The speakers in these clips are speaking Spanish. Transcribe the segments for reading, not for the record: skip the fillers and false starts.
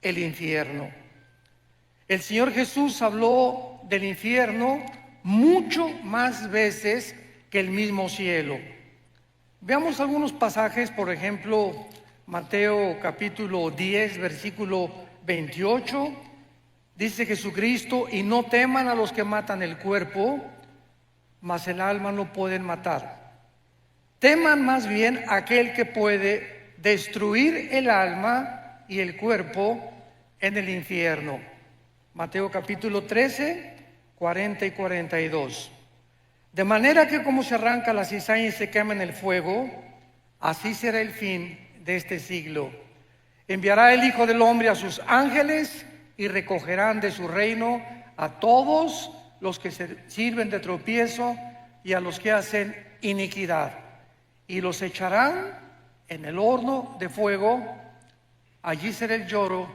el infierno. El Señor Jesús habló del infierno mucho más veces que el mismo cielo. Veamos algunos pasajes, por ejemplo, Mateo capítulo 10, versículo 28. Dice Jesucristo: y no teman a los que matan el cuerpo, mas el alma no pueden matar. Teman más bien a aquel que puede destruir el alma y el cuerpo en el infierno. Mateo capítulo 13, 40 y 42. De manera que como se arranca la cizaña y se quema en el fuego, así será el fin de este siglo. Enviará el Hijo del Hombre a sus ángeles y recogerán de su reino a todos los que se sirven de tropiezo y a los que hacen iniquidad, y los echarán en el horno de fuego. Allí será el lloro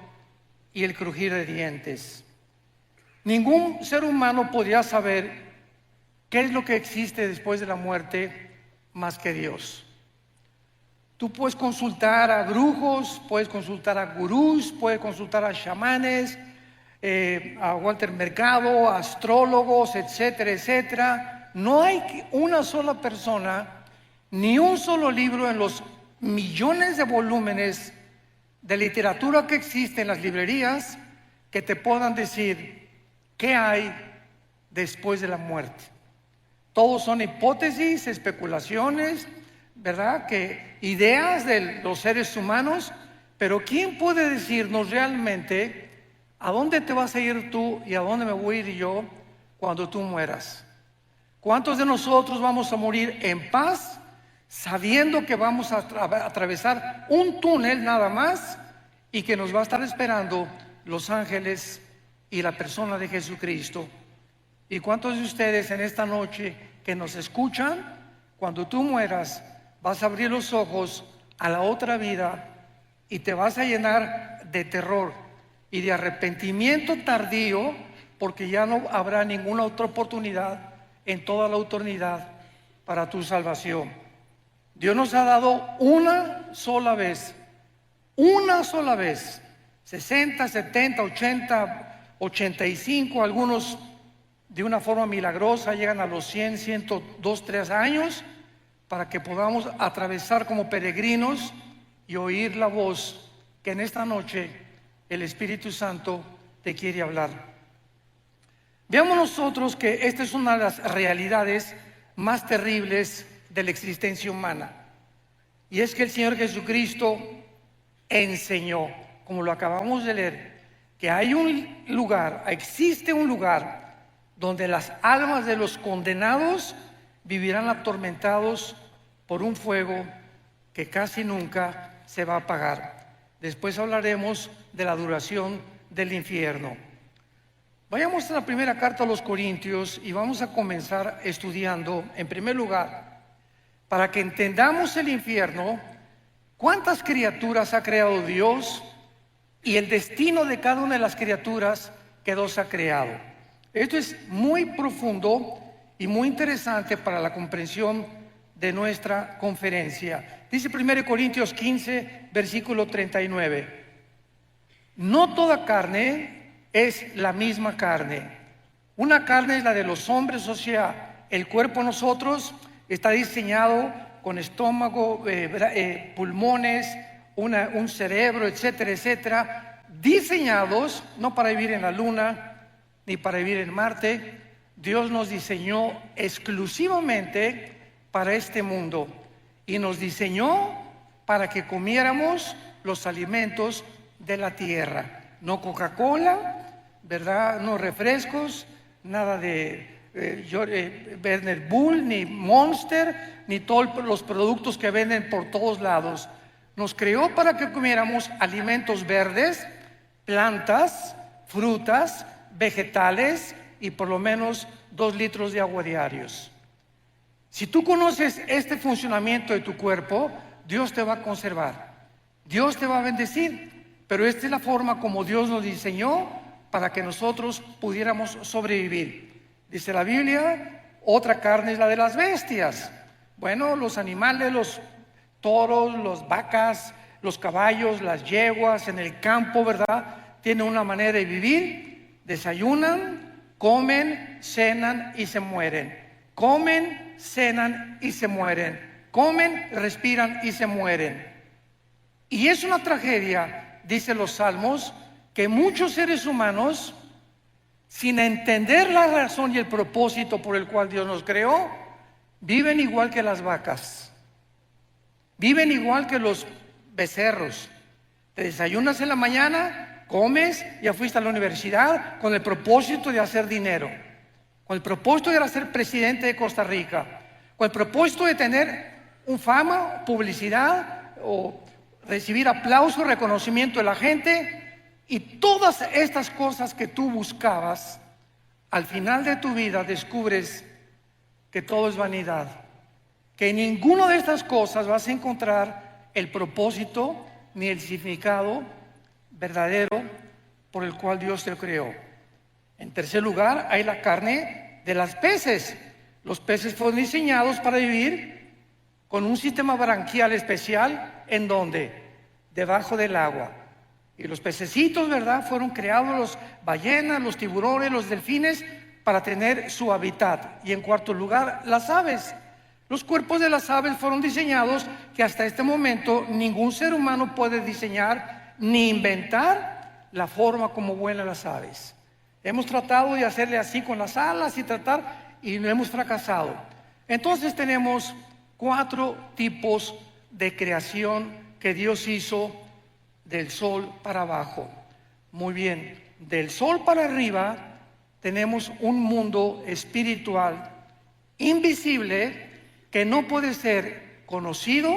y el crujir de dientes. Ningún ser humano podría saber qué es lo que existe después de la muerte más que Dios. Tú puedes consultar a brujos, puedes consultar a gurús, puedes consultar a chamanes, a Walter Mercado, a astrólogos, etcétera, etcétera. No hay una sola persona, ni un solo libro en los millones de volúmenes de literatura que existe en las librerías que te puedan decir qué hay después de la muerte. Todos son hipótesis, especulaciones, ¿verdad? Que ideas de los seres humanos, pero ¿quién puede decirnos realmente a dónde te vas a ir tú y a dónde me voy a ir yo cuando tú mueras? ¿Cuántos de nosotros vamos a morir en paz, sabiendo que vamos a atravesar un túnel nada más y que nos va a estar esperando los ángeles y la persona de Jesucristo? ¿Y cuántos de ustedes en esta noche que nos escuchan, cuando tú mueras, vas a abrir los ojos a la otra vida y te vas a llenar de terror y de arrepentimiento tardío, porque ya no habrá ninguna otra oportunidad en toda la eternidad para tu salvación? Dios nos ha dado una sola vez, 60, 70, 80, 85, algunos de una forma milagrosa llegan a los 100, 102, 3 años, para que podamos atravesar como peregrinos y oír la voz que en esta noche el Espíritu Santo te quiere hablar. Veamos nosotros que esta es una de las realidades más terribles de la existencia humana, y es que el Señor Jesucristo enseñó, como lo acabamos de leer, que hay un lugar, existe un lugar donde las almas de los condenados vivirán atormentados por un fuego que casi nunca se va a apagar. Después hablaremos de la duración del infierno. Vayamos a la primera carta a los Corintios y vamos a comenzar estudiando, en primer lugar, para que entendamos el infierno, cuántas criaturas ha creado Dios y el destino de cada una de las criaturas que Dios ha creado. Esto es muy profundo y muy interesante para la comprensión de nuestra conferencia. Dice 1 Corintios 15, versículo 39. No toda carne es la misma carne. Una carne es la de los hombres, o sea, el cuerpo de nosotros está diseñado con estómago, pulmones, un cerebro, etcétera, etcétera, diseñados no para vivir en la luna ni para vivir en Marte. Dios nos diseñó exclusivamente para este mundo y nos diseñó para que comiéramos los alimentos de la tierra. No Coca-Cola, ¿verdad? No refrescos, nada de Werner Bull, ni Monster, ni todos los productos que venden por todos lados. Nos creó para que comiéramos alimentos verdes, plantas, frutas, vegetales y por lo menos 2 litros de agua diarios. Si tú conoces este funcionamiento de tu cuerpo, Dios te va a conservar, Dios te va a bendecir, pero esta es la forma como Dios nos diseñó para que nosotros pudiéramos sobrevivir. Dice la Biblia, otra carne es la de las bestias. Bueno, los animales, los toros, las vacas, los caballos, las yeguas, en el campo, ¿verdad? Tienen una manera de vivir, desayunan, comen, cenan y se mueren. Comen, cenan y se mueren. Comen, respiran y se mueren. Y es una tragedia, dicen los salmos, que muchos seres humanos, sin entender la razón y el propósito por el cual Dios nos creó, viven igual que las vacas, viven igual que los becerros. Te desayunas en la mañana, comes, ya fuiste a la universidad con el propósito de hacer dinero, con el propósito de ser presidente de Costa Rica, con el propósito de tener un fama, publicidad o recibir aplauso, reconocimiento de la gente. Y todas estas cosas que tú buscabas, al final de tu vida descubres que todo es vanidad, que en ninguna de estas cosas vas a encontrar el propósito ni el significado verdadero por el cual Dios te creó. En tercer lugar, hay la carne de las peces. Los peces fueron diseñados para vivir con un sistema branquial especial. ¿En dónde? Debajo del agua. Y los pececitos, ¿verdad? Fueron creados, los ballenas, los tiburones, los delfines, para tener su hábitat. Y en cuarto lugar, las aves. Los cuerpos de las aves fueron diseñados que hasta este momento ningún ser humano puede diseñar ni inventar la forma como vuelan las aves. Hemos tratado de hacerle así con las alas y no hemos fracasado. Entonces tenemos 4 tipos de creación que Dios hizo del sol para abajo. Muy bien, del sol para arriba tenemos un mundo espiritual invisible que no puede ser conocido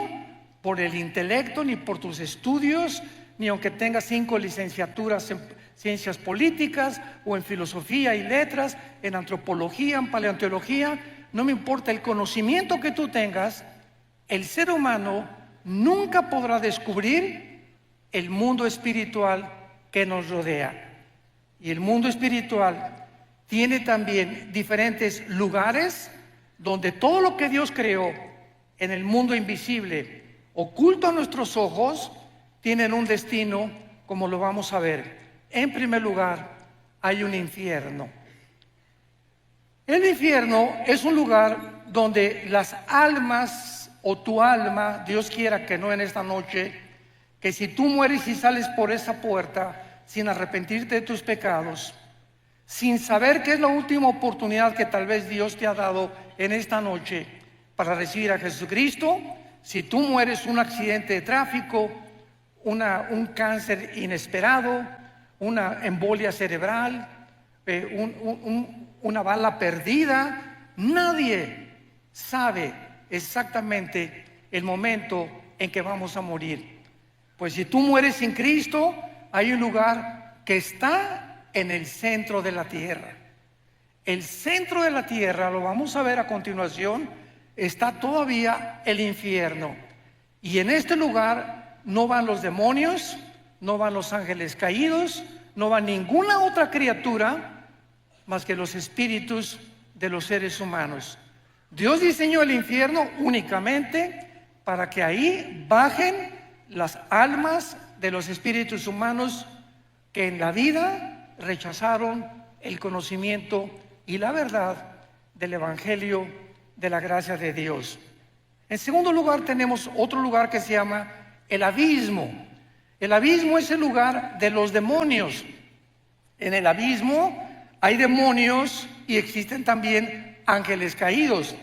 por el intelecto ni por tus estudios, ni aunque tengas 5 licenciaturas en ciencias políticas o en filosofía y letras, en antropología, en paleontología. No me importa el conocimiento que tú tengas, el ser humano nunca podrá descubrir el mundo espiritual que nos rodea. Y el mundo espiritual tiene también diferentes lugares donde todo lo que Dios creó en el mundo invisible, oculto a nuestros ojos, tienen un destino, como lo vamos a ver. En primer lugar, hay un infierno. El infierno es un lugar donde las almas o tu alma, Dios quiera que no en esta noche, que si tú mueres y sales por esa puerta sin arrepentirte de tus pecados, sin saber que es la última oportunidad que tal vez Dios te ha dado en esta noche para recibir a Jesucristo, si tú mueres un accidente de tráfico, un cáncer inesperado, una embolia cerebral, una bala perdida, nadie sabe exactamente el momento en que vamos a morir. Pues si tú mueres sin Cristo, hay un lugar que está en el centro de la tierra. El centro de la tierra, lo vamos a ver a continuación, está todavía el infierno. Y en este lugar no van los demonios, no van los ángeles caídos, no va ninguna otra criatura más que los espíritus de los seres humanos. Dios diseñó el infierno únicamente para que ahí bajen las almas de los espíritus humanos que en la vida rechazaron el conocimiento y la verdad del Evangelio de la gracia de Dios. En segundo lugar, tenemos otro lugar que se llama el abismo. El abismo es el lugar de los demonios. En el abismo hay demonios y existen también ángeles caídos.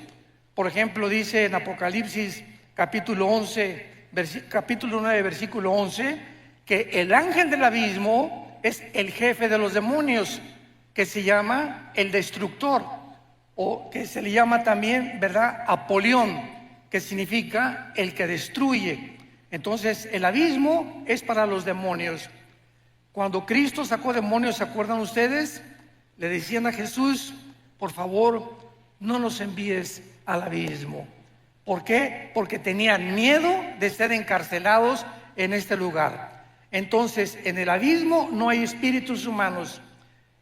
Por ejemplo, dice en Apocalipsis capítulo 9, versículo 11, que el ángel del abismo es el jefe de los demonios, que se llama el destructor, o que se le llama también, ¿verdad?, Apolión, que significa el que destruye. Entonces, el abismo es para los demonios. Cuando Cristo sacó demonios, ¿se acuerdan ustedes? Le decían a Jesús: por favor, no nos envíes al abismo. ¿Por qué? Porque tenían miedo de ser encarcelados en este lugar. Entonces, en el abismo no hay espíritus humanos.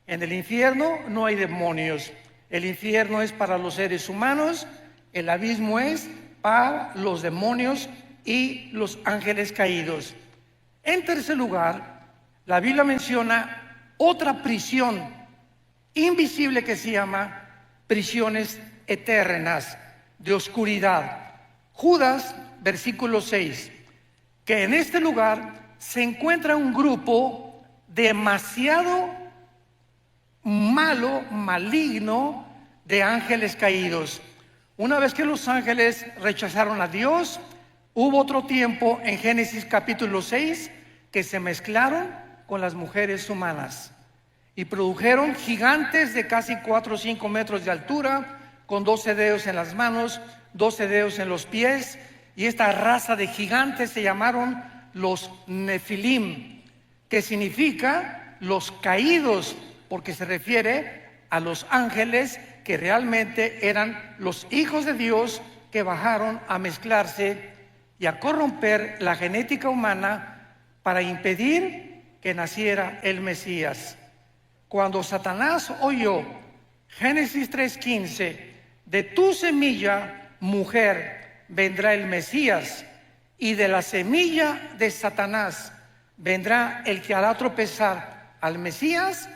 En el infierno no hay demonios. El infierno es para los seres humanos, el abismo es para los demonios y los ángeles caídos. En tercer lugar, la Biblia menciona otra prisión invisible que se llama prisiones eternas de oscuridad. Judas, versículo 6, que en este lugar se encuentra un grupo demasiado malo, maligno, de ángeles caídos. Una vez que los ángeles rechazaron a Dios, hubo otro tiempo en Génesis capítulo 6 que se mezclaron con las mujeres humanas y produjeron gigantes de casi 4 o 5 metros de altura, con 12 dedos en las manos, 12 dedos en los pies, y esta raza de gigantes se llamaron los Nefilim, que significa los caídos, porque se refiere a los ángeles que realmente eran los hijos de Dios que bajaron a mezclarse y a corromper la genética humana para impedir que naciera el Mesías. Cuando Satanás oyó Génesis 3:15, de tu semilla, mujer, vendrá el Mesías, y de la semilla de Satanás vendrá el que hará tropezar al Mesías.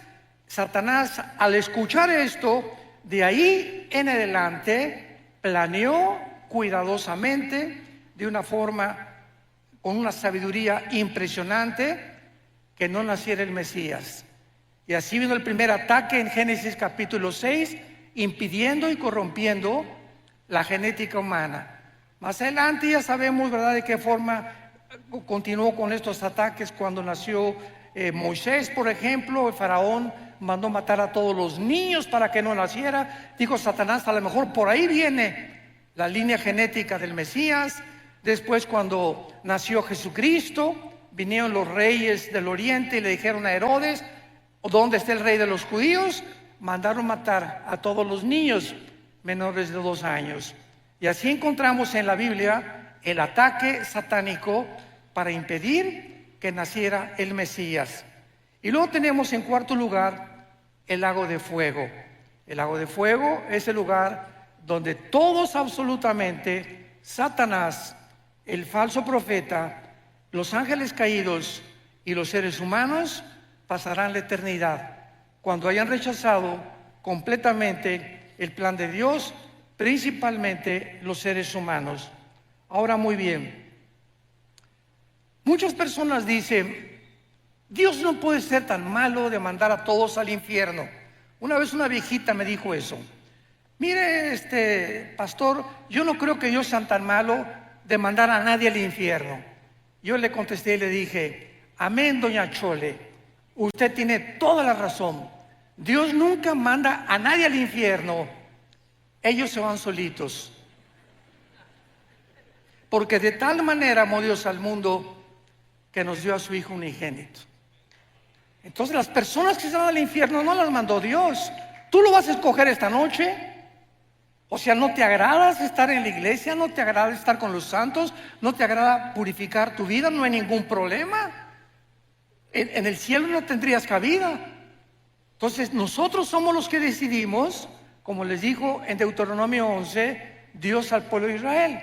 Satanás, al escuchar esto, de ahí en adelante planeó cuidadosamente, de una forma, con una sabiduría impresionante, que no naciera el Mesías. Y así vino el primer ataque en Génesis capítulo 6, impidiendo y corrompiendo la genética humana. Más adelante ya sabemos, ¿verdad?, de qué forma continuó con estos ataques cuando nació Moisés, por ejemplo. El faraón mandó matar a todos los niños para que no naciera. Dijo Satanás, a lo mejor por ahí viene la línea genética del Mesías. Después, cuando nació Jesucristo, vinieron los reyes del oriente y le dijeron a Herodes, ¿dónde está el rey de los judíos? Mandaron matar a todos los niños menores de 2 años. Y así encontramos en la Biblia el ataque satánico para impedir que naciera el Mesías. Y luego tenemos en cuarto lugar el lago de fuego. El lago de fuego es el lugar donde todos absolutamente, Satanás, el falso profeta, los ángeles caídos y los seres humanos pasarán la eternidad cuando hayan rechazado completamente el plan de Dios, principalmente los seres humanos. Ahora, muy bien, muchas personas dicen, Dios no puede ser tan malo de mandar a todos al infierno. Una vez una viejita me dijo eso. Mire, pastor, yo no creo que Dios sea tan malo de mandar a nadie al infierno. Yo le contesté y le dije, amén, doña Chole, usted tiene toda la razón. Dios nunca manda a nadie al infierno. Ellos se van solitos. Porque de tal manera amó Dios al mundo que nos dio a su Hijo unigénito. Entonces las personas que se van al infierno no las mandó Dios. Tú lo vas a escoger esta noche. O sea, ¿no te agrada estar en la iglesia? ¿No te agrada estar con los santos? ¿No te agrada purificar tu vida? No hay ningún problema. En el cielo no tendrías cabida. Entonces nosotros somos los que decidimos, como les dijo en Deuteronomio 11, Dios al pueblo de Israel.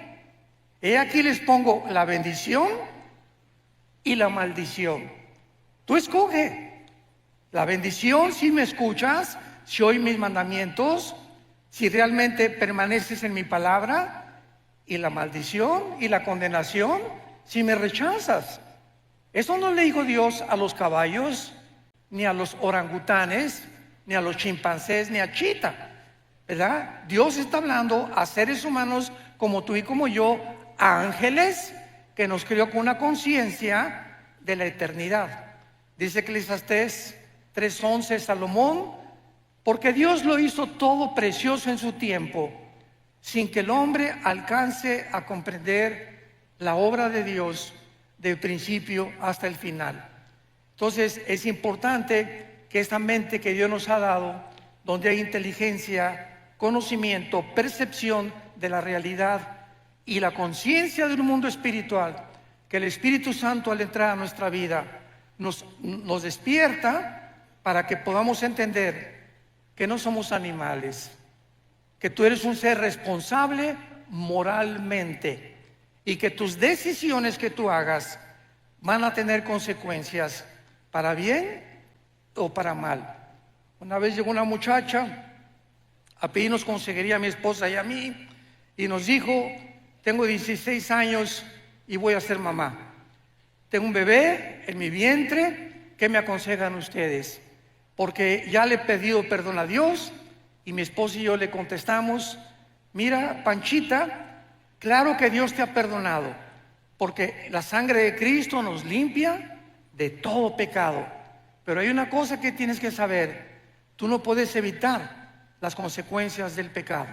He aquí les pongo la bendición y la maldición. Tú escoge. La bendición, si me escuchas, si oyes mis mandamientos, si realmente permaneces en mi palabra, y la maldición y la condenación, si me rechazas. Eso no le dijo Dios a los caballos, ni a los orangutanes, ni a los chimpancés, ni a Chita, ¿verdad? Dios está hablando a seres humanos como tú y como yo, a ángeles que nos creó con una conciencia de la eternidad. Dice Eclesiastés 3:11, Salomón, porque Dios lo hizo todo precioso en su tiempo, sin que el hombre alcance a comprender la obra de Dios del principio hasta el final. Entonces es importante que esta mente que Dios nos ha dado, donde hay inteligencia, conocimiento, percepción de la realidad y la conciencia de un mundo espiritual, que el Espíritu Santo al entrar a nuestra vida nos despierta para que podamos entender que no somos animales, que tú eres un ser responsable moralmente y que tus decisiones que tú hagas van a tener consecuencias para bien o para mal. Una vez llegó una muchacha a pedirnos consejería a mi esposa y a mí y nos dijo: tengo 16 años y voy a ser mamá. Tengo un bebé en mi vientre, ¿qué me aconsejan ustedes? Porque ya le he pedido perdón a Dios y mi esposa y yo le contestamos: mira, Panchita, claro que Dios te ha perdonado, porque la sangre de Cristo nos limpia de todo pecado. Pero hay una cosa que tienes que saber: tú no puedes evitar las consecuencias del pecado.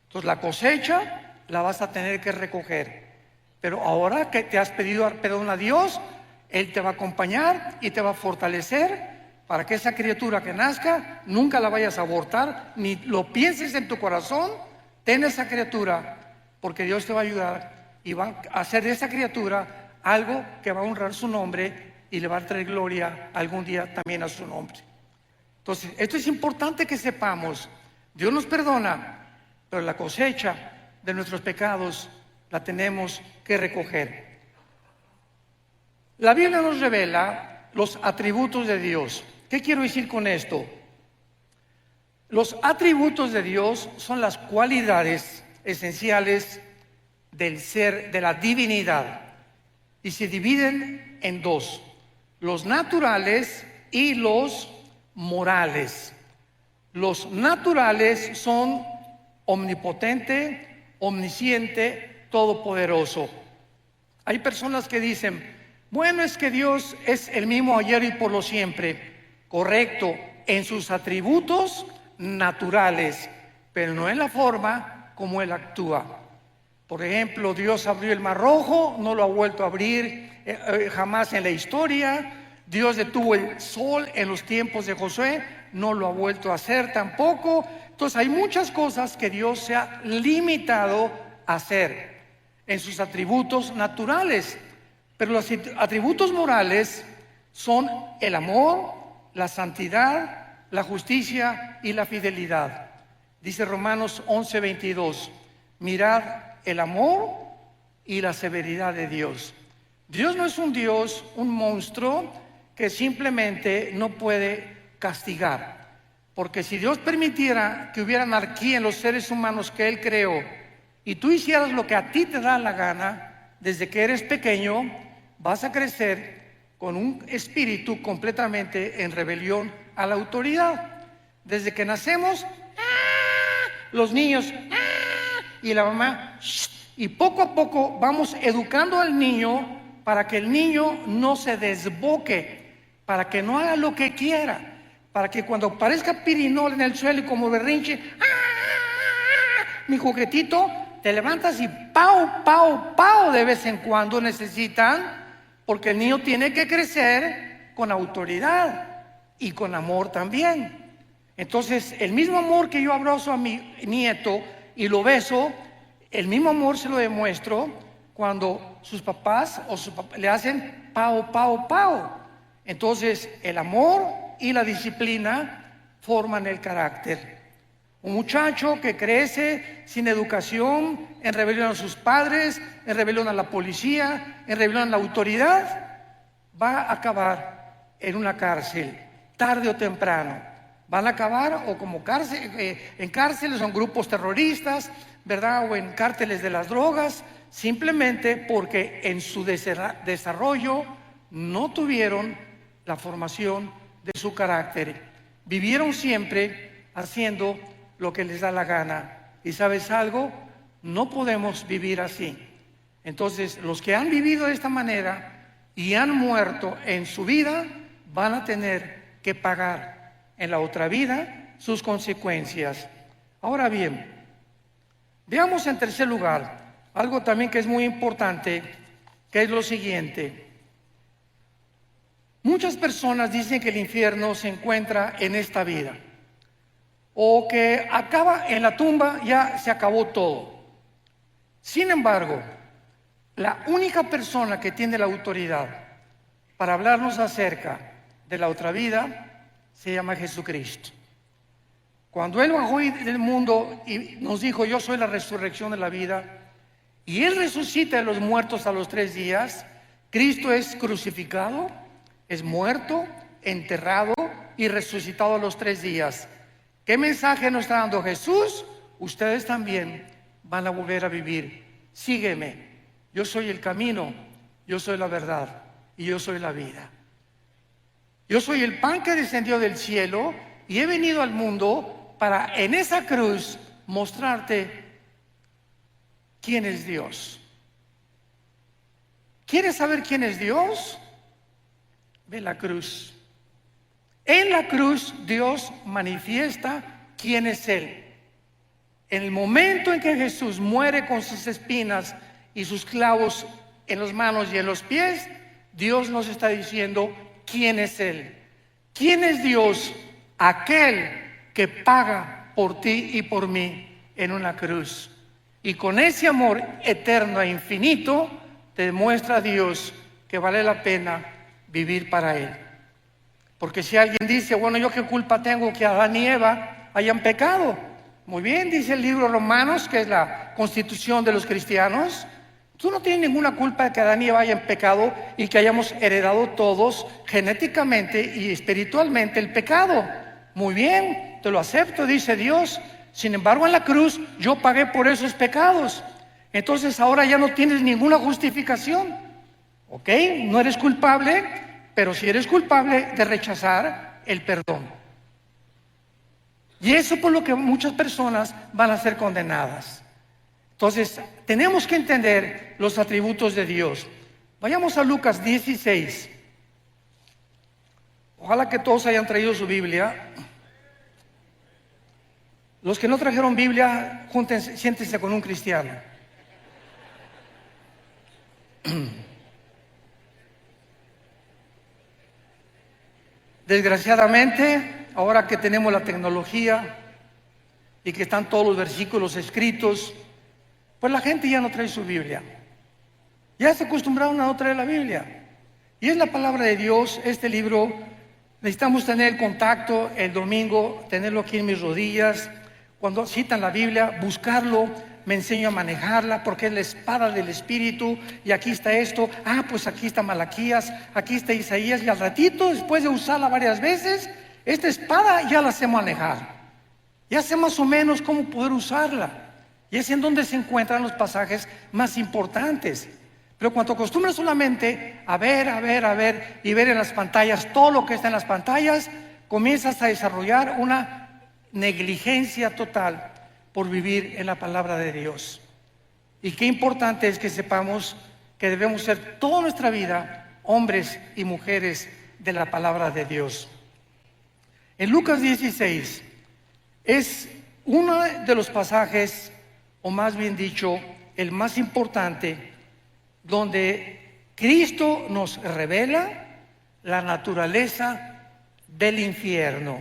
Entonces la cosecha la vas a tener que recoger. Pero ahora que te has pedido perdón a Dios, Él te va a acompañar y te va a fortalecer para que esa criatura que nazca nunca la vayas a abortar, ni lo pienses en tu corazón. Ten esa criatura, porque Dios te va a ayudar y va a hacer de esa criatura algo que va a honrar su nombre y le va a traer gloria algún día también a su nombre. Entonces, esto es importante que sepamos. Dios nos perdona, pero la cosecha de nuestros pecados la tenemos que recoger. La Biblia nos revela los atributos de Dios. ¿Qué quiero decir con esto? Los atributos de Dios son las cualidades esenciales del ser, de la divinidad, y se dividen en dos: los naturales y los morales. Los naturales son omnipotente, omnisciente, todopoderoso. Hay personas que dicen: bueno, es que Dios es el mismo ayer y por lo siempre. Correcto, en sus atributos naturales, pero no en la forma como Él actúa. Por ejemplo, Dios abrió el Mar Rojo, no lo ha vuelto a abrir jamás en la historia. Dios detuvo el sol en los tiempos de Josué, no lo ha vuelto a hacer tampoco. Entonces hay muchas cosas que Dios se ha limitado a hacer en sus atributos naturales, pero los atributos morales son el amor, la santidad, la justicia y la fidelidad. Dice Romanos 11:22: mirad el amor y la severidad de Dios. Dios no es un Dios, un monstruo que simplemente no puede castigar, porque si Dios permitiera que hubiera anarquía en los seres humanos que Él creó y tú hicieras lo que a ti te da la gana, desde que eres pequeño vas a crecer con un espíritu completamente en rebelión a la autoridad. Desde que nacemos, los niños y la mamá, y poco a poco vamos educando al niño para que el niño no se desboque, para que no haga lo que quiera, para que cuando aparezca pirinola en el suelo y como berrinche, mi juguetito, te levantas y pau, pau, pau de vez en cuando necesitan, porque el niño tiene que crecer con autoridad y con amor también. Entonces, el mismo amor que yo abrazo a mi nieto y lo beso, el mismo amor se lo demuestro cuando sus papás le hacen pau, pau, pau. Entonces, el amor y la disciplina forman el carácter. Un muchacho que crece sin educación, en rebelión a sus padres, en rebelión a la policía, en rebelión a la autoridad, va a acabar en una cárcel, tarde o temprano. Van a acabar o como en cárceles o en grupos terroristas, ¿verdad? O en cárteles de las drogas, simplemente porque en su desarrollo no tuvieron la formación de su carácter. Vivieron siempre haciendo lo que les da la gana. ¿Y sabes algo? No podemos vivir así. Entonces, los que han vivido de esta manera y han muerto en su vida, van a tener que pagar en la otra vida sus consecuencias. Ahora bien, veamos en tercer lugar algo también que es muy importante, que es lo siguiente. Muchas personas dicen que el infierno se encuentra en esta vida, o que acaba en la tumba, ya se acabó todo. Sin embargo, la única persona que tiene la autoridad para hablarnos acerca de la otra vida se llama Jesucristo. Cuando Él bajó del mundo y nos dijo: yo soy la resurrección de la vida, y Él resucita de los muertos a los 3 días, Cristo es crucificado, es muerto, enterrado y resucitado a los 3 días. ¿Qué mensaje nos está dando Jesús? Ustedes también van a volver a vivir. Sígueme, yo soy el camino, yo soy la verdad y yo soy la vida. Yo soy el pan que descendió del cielo y he venido al mundo para en esa cruz mostrarte quién es Dios. ¿Quieres saber quién es Dios? Ve la cruz. En la cruz Dios manifiesta quién es Él. En el momento en que Jesús muere con sus espinas y sus clavos en las manos y en los pies, Dios nos está diciendo quién es Él. ¿Quién es Dios? Aquel que paga por ti y por mí en una cruz. Y con ese amor eterno e infinito te demuestra a Dios que vale la pena vivir para Él. Porque si alguien dice, bueno, ¿yo qué culpa tengo que Adán y Eva hayan pecado? Muy bien, dice el libro Romanos, que es la constitución de los cristianos. Tú no tienes ninguna culpa de que Adán y Eva hayan pecado y que hayamos heredado todos genéticamente y espiritualmente el pecado. Muy bien, te lo acepto, dice Dios. Sin embargo, en la cruz yo pagué por esos pecados. Entonces ahora ya no tienes ninguna justificación. ¿Ok? No eres culpable, pero sí eres culpable de rechazar el perdón. Y eso por lo que muchas personas van a ser condenadas. Entonces, tenemos que entender los atributos de Dios. Vayamos a Lucas 16. Ojalá que todos hayan traído su Biblia. Los que no trajeron Biblia, júntense, siéntense con un cristiano. Desgraciadamente, ahora que tenemos la tecnología y que están todos los versículos escritos, pues la gente ya no trae su Biblia. Ya se acostumbraron a no traer la Biblia. Y es la palabra de Dios, este libro. Necesitamos tener el contacto el domingo, tenerlo aquí en mis rodillas. Cuando citan la Biblia, buscarlo, me enseño a manejarla porque es la espada del Espíritu. Y aquí está esto, pues aquí está Malaquías, aquí está Isaías. Y al ratito, después de usarla varias veces, esta espada ya la sé manejar. Ya sé más o menos cómo poder usarla. Y es en donde se encuentran los pasajes más importantes. Pero cuando acostumbras solamente a ver y ver en las pantallas todo lo que está en las pantallas, comienzas a desarrollar una negligencia total por vivir en la palabra de Dios. Y qué importante es que sepamos que debemos ser toda nuestra vida hombres y mujeres de la palabra de Dios. En Lucas 16 es uno de los pasajes, o más bien dicho, el más importante, donde Cristo nos revela la naturaleza del infierno.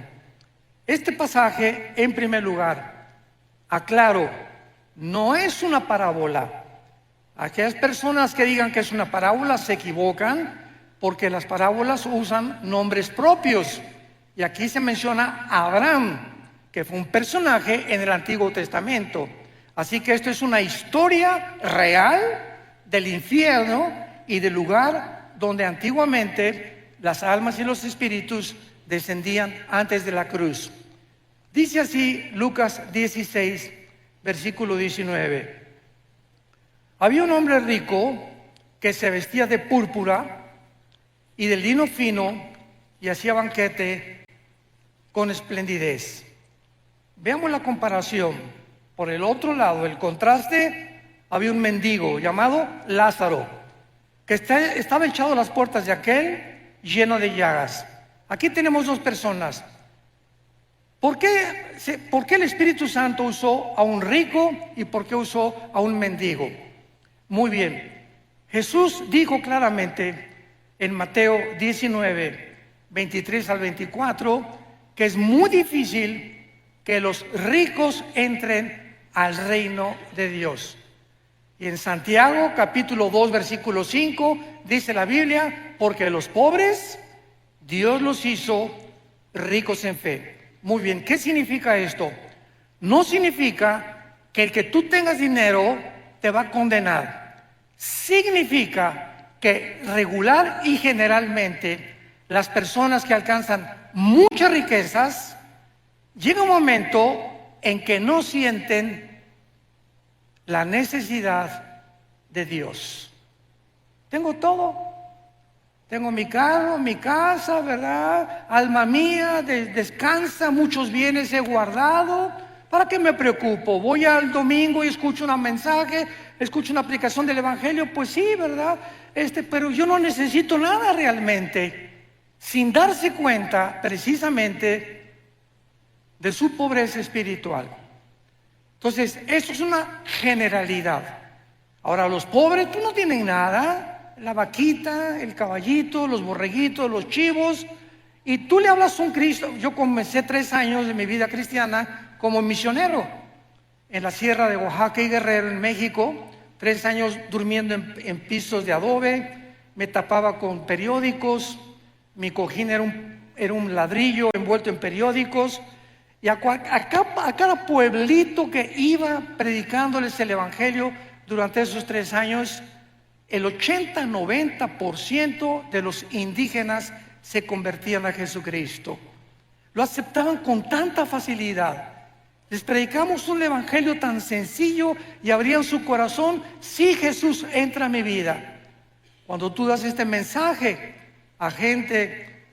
Este pasaje, en primer lugar, aclaro, no es una parábola. Aquellas personas que digan que es una parábola se equivocan, porque las parábolas usan nombres propios. Y aquí se menciona a Abraham, que fue un personaje en el Antiguo Testamento. Así que esto es una historia real del infierno y del lugar donde antiguamente las almas y los espíritus descendían antes de la cruz. Dice así Lucas 16, versículo 19. Había un hombre rico que se vestía de púrpura y de lino fino y hacía banquete con esplendidez. Veamos la comparación. Por el otro lado, el contraste, había un mendigo llamado Lázaro, que estaba echado a las puertas de aquel lleno de llagas. Aquí tenemos dos personas. ¿Por qué el Espíritu Santo usó a un rico y por qué usó a un mendigo? Muy bien, Jesús dijo claramente en Mateo 19, 23 al 24, que es muy difícil que los ricos entren al reino de Dios. Y en Santiago capítulo 2 versículo 5 dice la Biblia, porque los pobres Dios los hizo ricos en fe. Muy bien, ¿qué significa esto? No significa que el que tú tengas dinero te va a condenar. Significa que regular y generalmente las personas que alcanzan muchas riquezas, llega un momento en que no sienten la necesidad de Dios. Tengo todo, tengo mi carro, mi casa, ¿verdad? Alma mía, descansa, muchos bienes he guardado. ¿Para qué me preocupo? Voy al domingo y escucho un mensaje, escucho una aplicación del Evangelio, pues sí, ¿verdad? Pero yo no necesito nada realmente, sin darse cuenta precisamente de su pobreza espiritual. Entonces, eso es una generalidad. Ahora, los pobres pues no tienen nada, la vaquita, el caballito, los borreguitos, los chivos, y tú le hablas a un Cristo. Yo comencé 3 años de mi vida cristiana como misionero en la sierra de Oaxaca y Guerrero, en México. 3 años durmiendo en pisos de adobe, me tapaba con periódicos, mi cojín era un ladrillo envuelto en periódicos, y a cada pueblito que iba predicándoles el Evangelio durante esos 3 años, el 80-90% de los indígenas se convertían a Jesucristo. Lo aceptaban con tanta facilidad. Les predicamos un evangelio tan sencillo y abrían su corazón. Sí, Jesús, entra a mi vida. Cuando tú das este mensaje a gente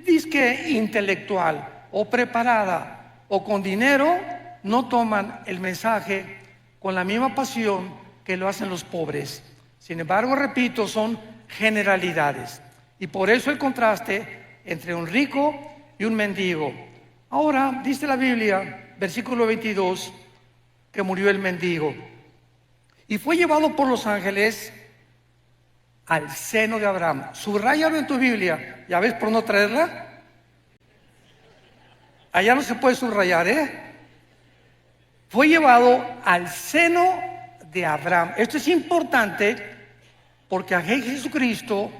disque intelectual o preparada o con dinero, no toman el mensaje con la misma pasión que lo hacen los pobres. Sin embargo, repito, son generalidades. Y por eso el contraste entre un rico y un mendigo. Ahora, dice la Biblia, versículo 22, que murió el mendigo. Y fue llevado por los ángeles al seno de Abraham. Subráyalo en tu Biblia. ¿Ya ves por no traerla? Allá no se puede subrayar, ¿eh? Fue llevado al seno de Abraham. Esto es importante porque a Jesucristo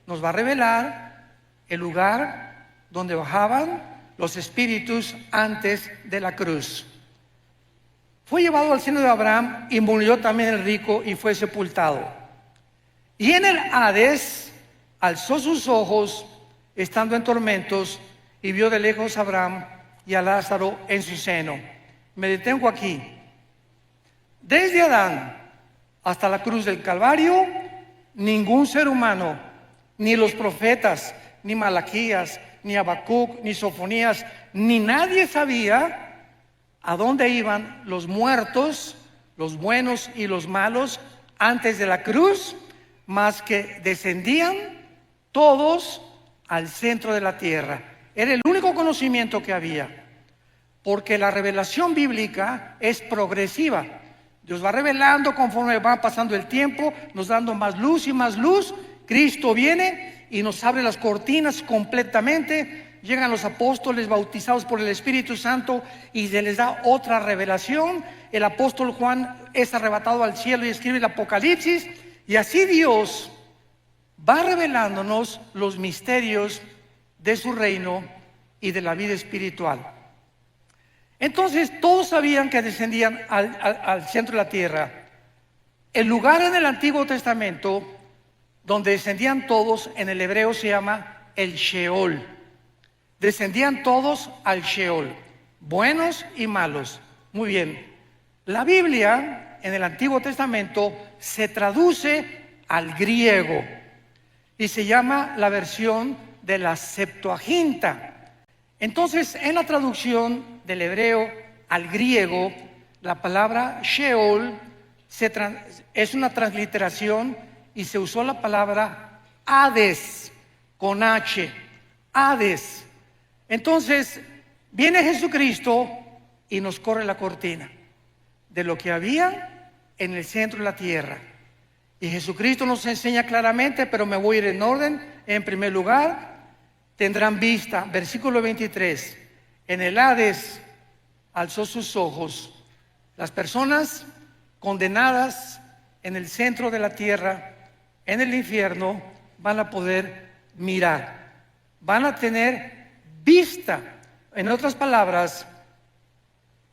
nos va a revelar el lugar donde bajaban los espíritus antes de la cruz. Fue llevado al seno de Abraham y murió también el rico y fue sepultado. Y en el Hades alzó sus ojos, estando en tormentos, y vio de lejos a Abraham y a Lázaro en su seno. Me detengo aquí. Desde Adán hasta la cruz del Calvario, ningún ser humano, ni los profetas, ni Malaquías, ni Habacuc, ni Sofonías, ni nadie sabía a dónde iban los muertos, los buenos y los malos, antes de la cruz, más que descendían todos al centro de la tierra. Era el único conocimiento que había, porque la revelación bíblica es progresiva. Dios va revelando conforme va pasando el tiempo, nos dando más luz y más luz. Cristo viene y nos abre las cortinas completamente. Llegan los apóstoles bautizados por el Espíritu Santo y se les da otra revelación. El apóstol Juan es arrebatado al cielo y escribe el Apocalipsis. Y así Dios va revelándonos los misterios de su reino y de la vida espiritual. Entonces todos sabían que descendían al centro de la tierra. El lugar en el Antiguo Testamento donde descendían todos, en el hebreo se llama el Sheol. Descendían todos al Sheol, buenos y malos. Muy bien. La Biblia en el Antiguo Testamento se traduce al griego y se llama la versión de la Septuaginta. Entonces, en la traducción del hebreo al griego, la palabra Sheol es una transliteración y se usó la palabra Hades con H, Hades. Entonces, viene Jesucristo y nos corre la cortina de lo que había en el centro de la tierra. Y Jesucristo nos enseña claramente, pero me voy a ir en orden. En primer lugar, tendrán vista, versículo 23, en el Hades alzó sus ojos. Las personas condenadas en el centro de la tierra, en el infierno, van a poder mirar, van a tener vista. En otras palabras,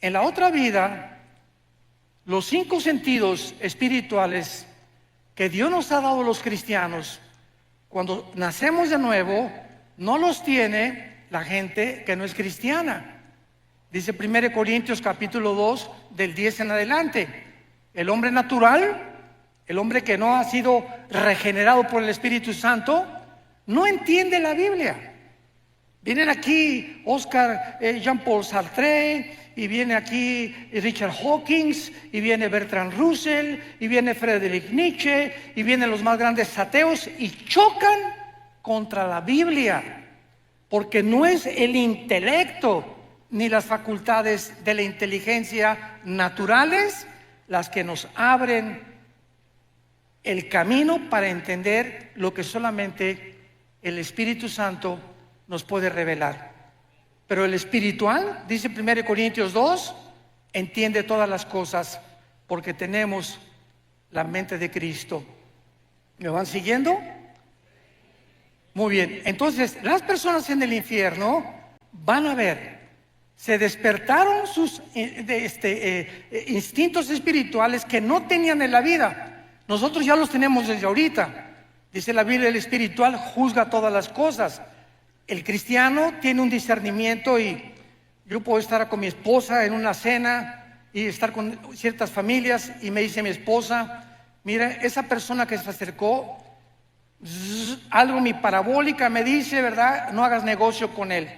en la otra vida, Los 5 sentidos espirituales que Dios nos ha dado a los cristianos, cuando nacemos de nuevo, no los tiene la gente que no es cristiana. Dice 1 Corintios capítulo 2, del 10 en adelante. El hombre natural, el hombre que no ha sido regenerado por el Espíritu Santo, no entiende la Biblia. Vienen aquí Oscar Jean-Paul Sartre, y viene aquí Richard Hawkins, y viene Bertrand Russell, y viene Friedrich Nietzsche, y vienen los más grandes ateos, y chocan contra la Biblia, porque no es el intelecto ni las facultades de la inteligencia naturales las que nos abren el camino para entender lo que solamente el Espíritu Santo nos puede revelar. Pero el espiritual, dice 1 Corintios 2, entiende todas las cosas porque tenemos la mente de Cristo. ¿Me van siguiendo? Muy bien, entonces las personas en el infierno van a ver, se despertaron sus instintos espirituales que no tenían en la vida. Nosotros ya los tenemos desde ahorita. Dice la Biblia, el espiritual juzga todas las cosas. El cristiano tiene un discernimiento, y yo puedo estar con mi esposa en una cena y estar con ciertas familias, y me dice mi esposa: mira, esa persona que se acercó, algo mi parabólica me dice, ¿verdad? No hagas negocio con él,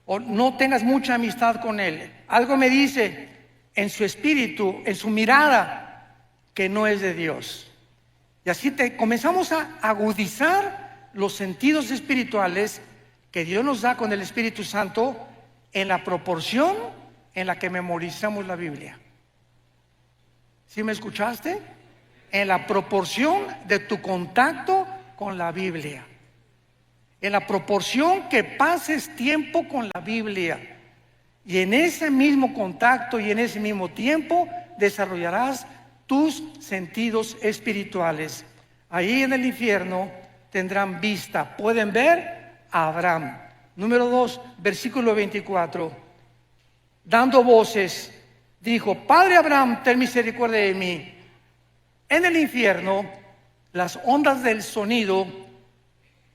o no tengas mucha amistad con él. Algo me dice en su espíritu, en su mirada, que no es de Dios. Y así comenzamos a agudizar los sentidos espirituales que Dios nos da con el Espíritu Santo en la proporción en la que memorizamos la Biblia. ¿Sí me escuchaste? En la proporción de tu contacto con la Biblia, en la proporción que pases tiempo con la Biblia, y en ese mismo contacto y en ese mismo tiempo desarrollarás tus sentidos espirituales. Ahí en el infierno tendrán vista, pueden ver a Abraham. Número 2, versículo 24. Dando voces, dijo: Padre Abraham, ten misericordia de mí. En el infierno, las ondas del sonido,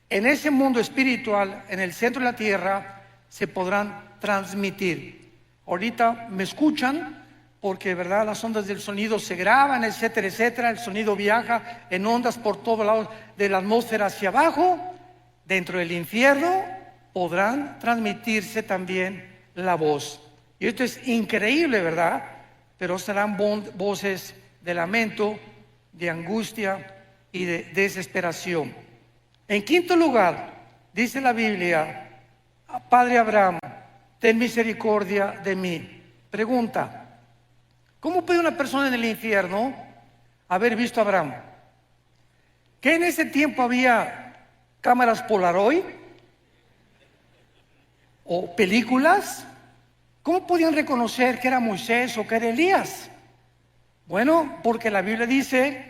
en ese mundo espiritual, en el centro de la tierra, se podrán transmitir. Ahorita me escuchan porque, ¿verdad?, las ondas del sonido se graban, etcétera, etcétera. El sonido viaja en ondas por todos lados de la atmósfera hacia abajo. Dentro del infierno podrán transmitirse también la voz. Y esto es increíble, ¿verdad? Pero serán voces de lamento, de angustia y de desesperación. En quinto lugar, dice la Biblia: Padre Abraham, ten misericordia de mí. Pregunta: ¿cómo puede una persona en el infierno haber visto a Abraham? ¿Que en ese tiempo había cámaras Polaroid o películas? ¿Cómo podían reconocer que era Moisés o que era Elías? Bueno, porque la Biblia dice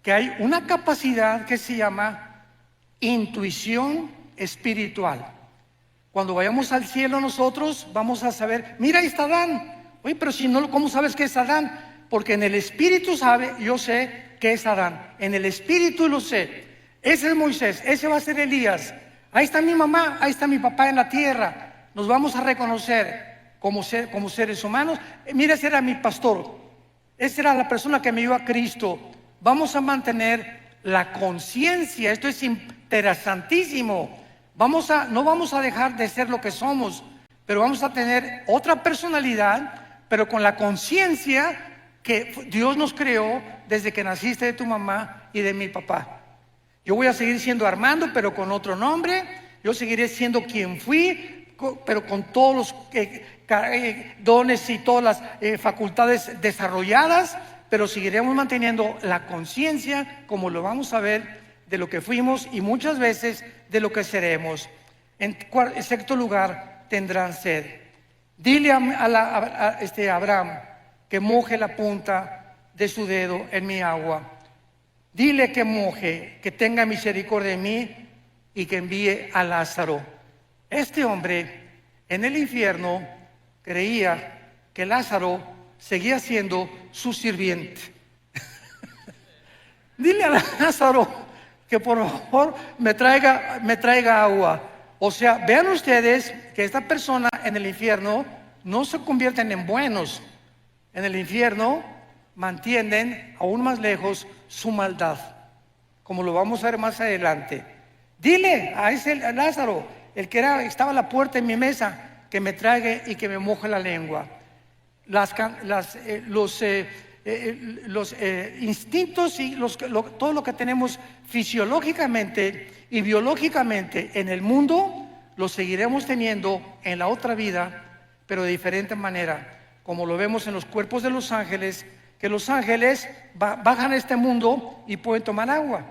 que hay una capacidad que se llama intuición espiritual. Cuando vayamos al cielo nosotros vamos a saber: mira, ahí está Adán. Oye, pero si no, ¿cómo sabes que es Adán? Porque en el espíritu yo sé que es Adán. En el espíritu lo sé. Ese es Moisés, ese va a ser Elías. Ahí está mi mamá, ahí está mi papá en la tierra. Nos vamos a reconocer como seres humanos. Mira, ese era mi pastor, esa era la persona que me dio a Cristo. Vamos a mantener la conciencia. Esto es interesantísimo. No vamos a dejar de ser lo que somos, pero vamos a tener otra personalidad, pero con la conciencia que Dios nos creó desde que naciste de tu mamá y de mi papá. Yo voy a seguir siendo Armando, pero con otro nombre. Yo seguiré siendo quien fui, pero con todos los dones y todas las facultades desarrolladas, pero seguiremos manteniendo la conciencia, como lo vamos a ver, de lo que fuimos y muchas veces de lo que seremos. En sexto lugar, tendrán sed. Dile a Abraham que moje la punta de su dedo en mi agua. Dile que moje, que tenga misericordia de mí y que envíe a Lázaro. Este hombre en el infierno creía que Lázaro seguía siendo su sirviente. Dile a Lázaro que por favor me traiga agua. O sea, vean ustedes que esta persona en el infierno no se convierten en buenos. En el infierno mantienen aún más lejos su maldad, como lo vamos a ver más adelante. Dile a Lázaro, el que estaba a la puerta en mi mesa, que me traiga y que me moje la lengua. Los instintos y todo lo que tenemos fisiológicamente y biológicamente en el mundo, lo seguiremos teniendo en la otra vida, pero de diferente manera, como lo vemos en los cuerpos de los ángeles, que los ángeles bajan a este mundo y pueden tomar agua.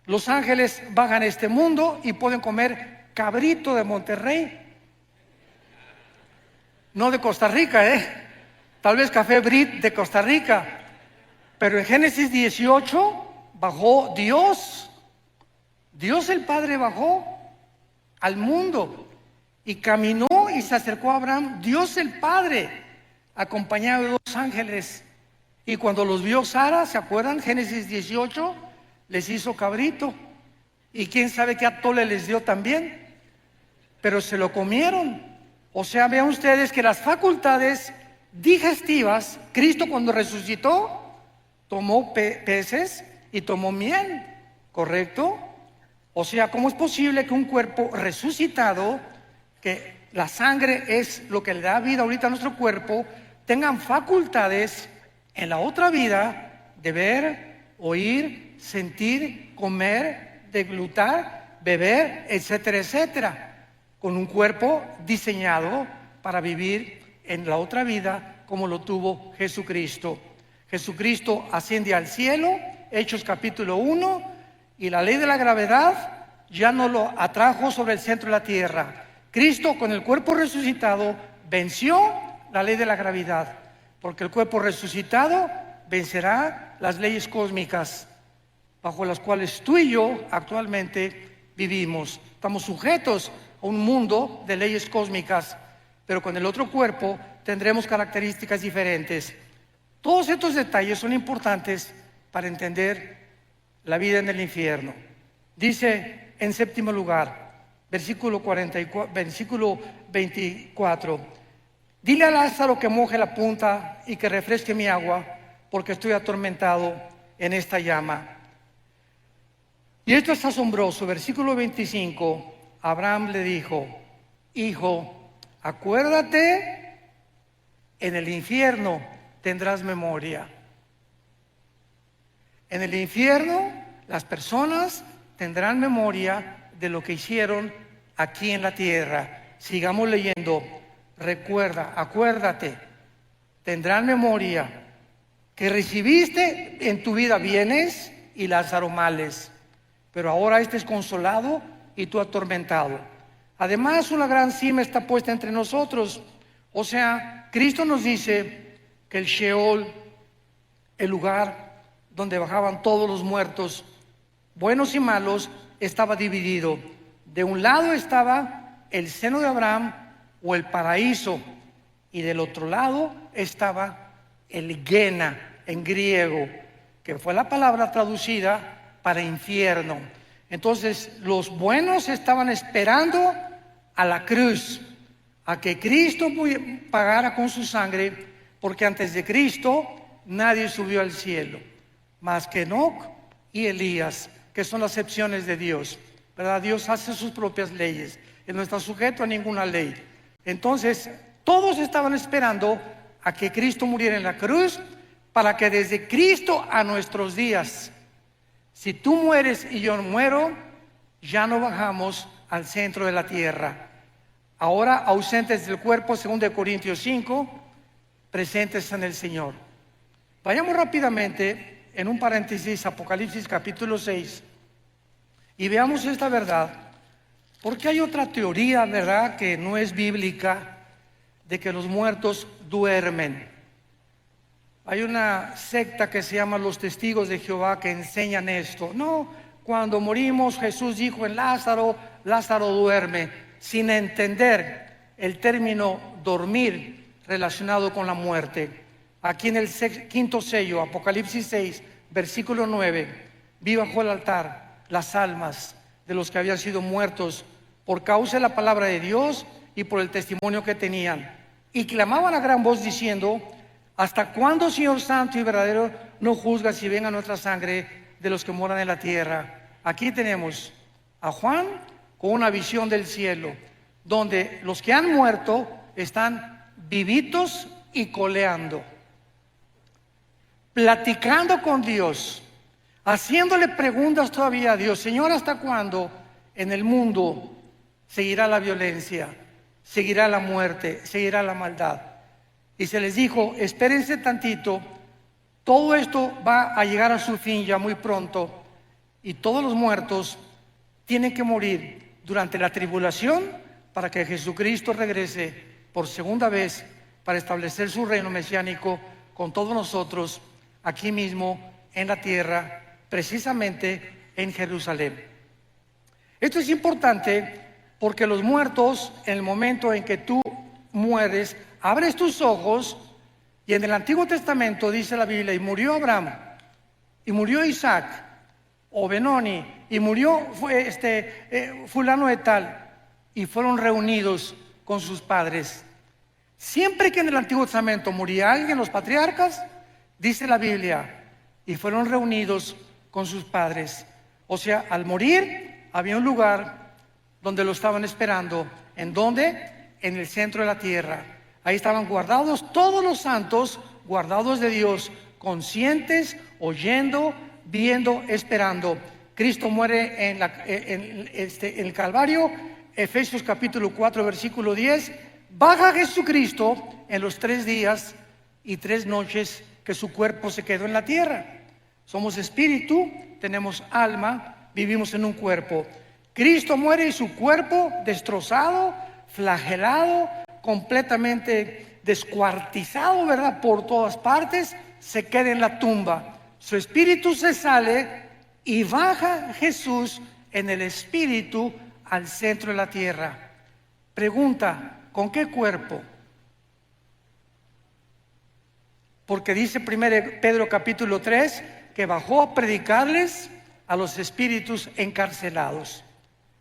Los ángeles bajan a este mundo y pueden comer cabrito de Monterrey, no de Costa Rica, tal vez café Brit de Costa Rica. Pero en Génesis 18 bajó Dios el Padre bajó al mundo y caminó y se acercó a Abraham, Dios el Padre, acompañado de dos ángeles. Y cuando los vio Sara, ¿se acuerdan? Génesis 18, les hizo cabrito. Y quién sabe qué atole les dio también. Pero se lo comieron. O sea, vean ustedes que las facultades digestivas, Cristo cuando resucitó, tomó peces y tomó miel, ¿correcto? O sea, ¿cómo es posible que un cuerpo resucitado, que la sangre es lo que le da vida ahorita a nuestro cuerpo, tengan facultades en la otra vida de ver, oír, sentir, comer, deglutar, beber, etcétera, etcétera? Con un cuerpo diseñado para vivir en la otra vida como lo tuvo Jesucristo. Jesucristo asciende al cielo, Hechos capítulo 1, y la ley de la gravedad ya no lo atrajo sobre el centro de la tierra. Cristo con el cuerpo resucitado venció la ley de la gravedad, porque el cuerpo resucitado vencerá las leyes cósmicas bajo las cuales tú y yo actualmente vivimos. Estamos sujetos a un mundo de leyes cósmicas, pero con el otro cuerpo tendremos características diferentes. Todos estos detalles son importantes para entender la vida en el infierno. Dice en séptimo lugar, versículo 24, dile a Lázaro que moje la punta y que refresque mi agua, porque estoy atormentado en esta llama. Y esto es asombroso. Versículo 25, Abraham le dijo, hijo, acuérdate, en el infierno tendrás memoria. En el infierno las personas tendrán memoria de lo que hicieron aquí en la tierra. Sigamos leyendo. Recuerda, acuérdate, tendrán memoria que recibiste en tu vida bienes y Lázaro males, pero ahora este es consolado y tú atormentado. Además, una gran cima está puesta entre nosotros. O sea, Cristo nos dice que el Sheol, el lugar donde bajaban todos los muertos, buenos y malos, estaba dividido. De un lado estaba el seno de Abraham o el paraíso, y del otro lado estaba el Gena en griego, que fue la palabra traducida para infierno. Entonces los buenos estaban esperando a la cruz, a que Cristo pagara con su sangre, porque antes de Cristo nadie subió al cielo, más que Enoc y Elías, que son las excepciones de Dios, ¿verdad? Dios hace sus propias leyes, Él no está sujeto a ninguna ley. Entonces todos estaban esperando a que Cristo muriera en la cruz, para que desde Cristo a nuestros días, si tú mueres y yo muero, ya no bajamos al centro de la tierra. Ahora ausentes del cuerpo, según de Corintios 5, presentes en el Señor. Vayamos rápidamente en un paréntesis, Apocalipsis capítulo 6, y veamos esta verdad, porque hay otra teoría, ¿verdad?, que no es bíblica, de que los muertos duermen. Hay una secta que se llama los Testigos de Jehová que enseñan esto. No, cuando morimos Jesús dijo en Lázaro, Lázaro duerme, sin entender el término dormir relacionado con la muerte. Aquí en el quinto sello, Apocalipsis 6, versículo 9, vi bajo el altar las almas de los que habían sido muertos por causa de la palabra de Dios y por el testimonio que tenían. Y clamaban a gran voz diciendo: ¿hasta cuándo, Señor santo y verdadero, no juzgas y venga nuestra sangre de los que moran en la tierra? Aquí tenemos a Juan con una visión del cielo, donde los que han muerto están vivitos y coleando, platicando con Dios, haciéndole preguntas todavía a Dios. Señor, ¿hasta cuándo en el mundo seguirá la violencia, seguirá la muerte, seguirá la maldad? Y se les dijo: espérense tantito, todo esto va a llegar a su fin ya muy pronto, y todos los muertos tienen que morir durante la tribulación para que Jesucristo regrese por segunda vez para establecer su reino mesiánico con todos nosotros aquí mismo en la tierra, precisamente en Jerusalén. Esto es importante porque los muertos, en el momento en que tú mueres, abres tus ojos, y en el Antiguo Testamento dice la Biblia: y murió Abraham, y murió Isaac, o Benoni, y murió fulano de tal, y fueron reunidos con sus padres. Siempre que en el Antiguo Testamento moría alguien, los patriarcas, dice la Biblia, y fueron reunidos con sus padres. O sea, al morir había un lugar donde lo estaban esperando. ¿En dónde? En el centro de la tierra. Ahí estaban guardados todos los santos, guardados de Dios, conscientes, oyendo, viendo, esperando. Cristo muere en el Calvario. Efesios capítulo 4, versículo 10. Baja Jesucristo en los 3 días y 3 noches que su cuerpo se quedó en la tierra. Somos espíritu, tenemos alma, vivimos en un cuerpo. Cristo muere y su cuerpo, destrozado, flagelado, completamente descuartizado, ¿verdad?, por todas partes, se queda en la tumba. Su espíritu se sale y baja Jesús en el espíritu al centro de la tierra. Pregunta: ¿con qué cuerpo? Porque dice 1 Pedro capítulo 3 que bajó a predicarles a los espíritus encarcelados.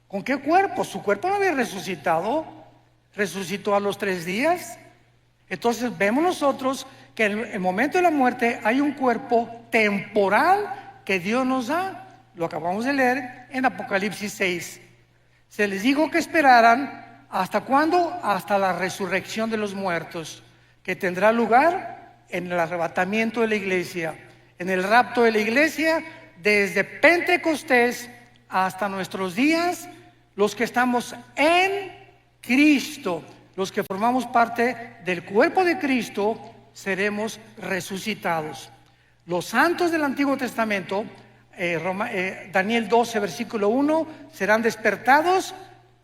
¿Con qué cuerpo? Su cuerpo no había resucitado. Resucitó a los 3 días. Entonces vemos nosotros que en el momento de la muerte hay un cuerpo temporal que Dios nos da. Lo acabamos de leer en Apocalipsis 6. Se les dijo que esperaran, ¿hasta cuándo? Hasta la resurrección de los muertos, que tendrá lugar en el arrebatamiento de la iglesia, en el rapto de la iglesia, desde Pentecostés hasta nuestros días. Los que estamos en Cristo, los que formamos parte del cuerpo de Cristo, seremos resucitados. Los santos del Antiguo Testamento, Daniel 12, versículo 1, serán despertados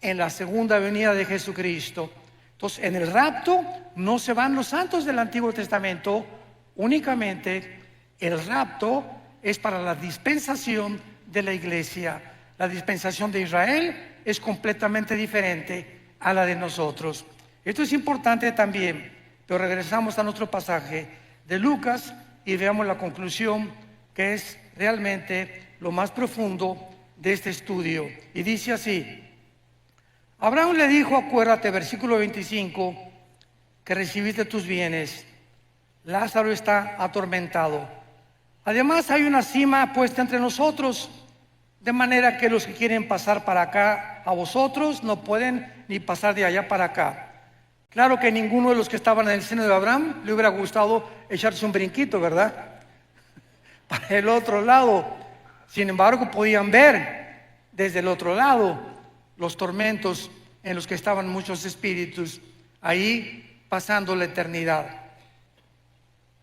en la segunda venida de Jesucristo. Entonces, en el rapto no se van los santos del Antiguo Testamento, únicamente el rapto es para la dispensación de la iglesia. La dispensación de Israel es completamente diferente a la de nosotros. Esto es importante también, pero regresamos a nuestro pasaje de Lucas y veamos la conclusión, que es realmente lo más profundo de este estudio. Y dice así: Abraham le dijo, acuérdate, versículo 25, que recibiste tus bienes. Lázaro está atormentado. Además hay una cima puesta entre nosotros, de manera que los que quieren pasar para acá a vosotros no pueden ni pasar de allá para acá. Claro que ninguno de los que estaban en el seno de Abraham le hubiera gustado echarse un brinquito, ¿verdad?, para el otro lado. Sin embargo, podían ver desde el otro lado los tormentos en los que estaban muchos espíritus ahí pasando la eternidad.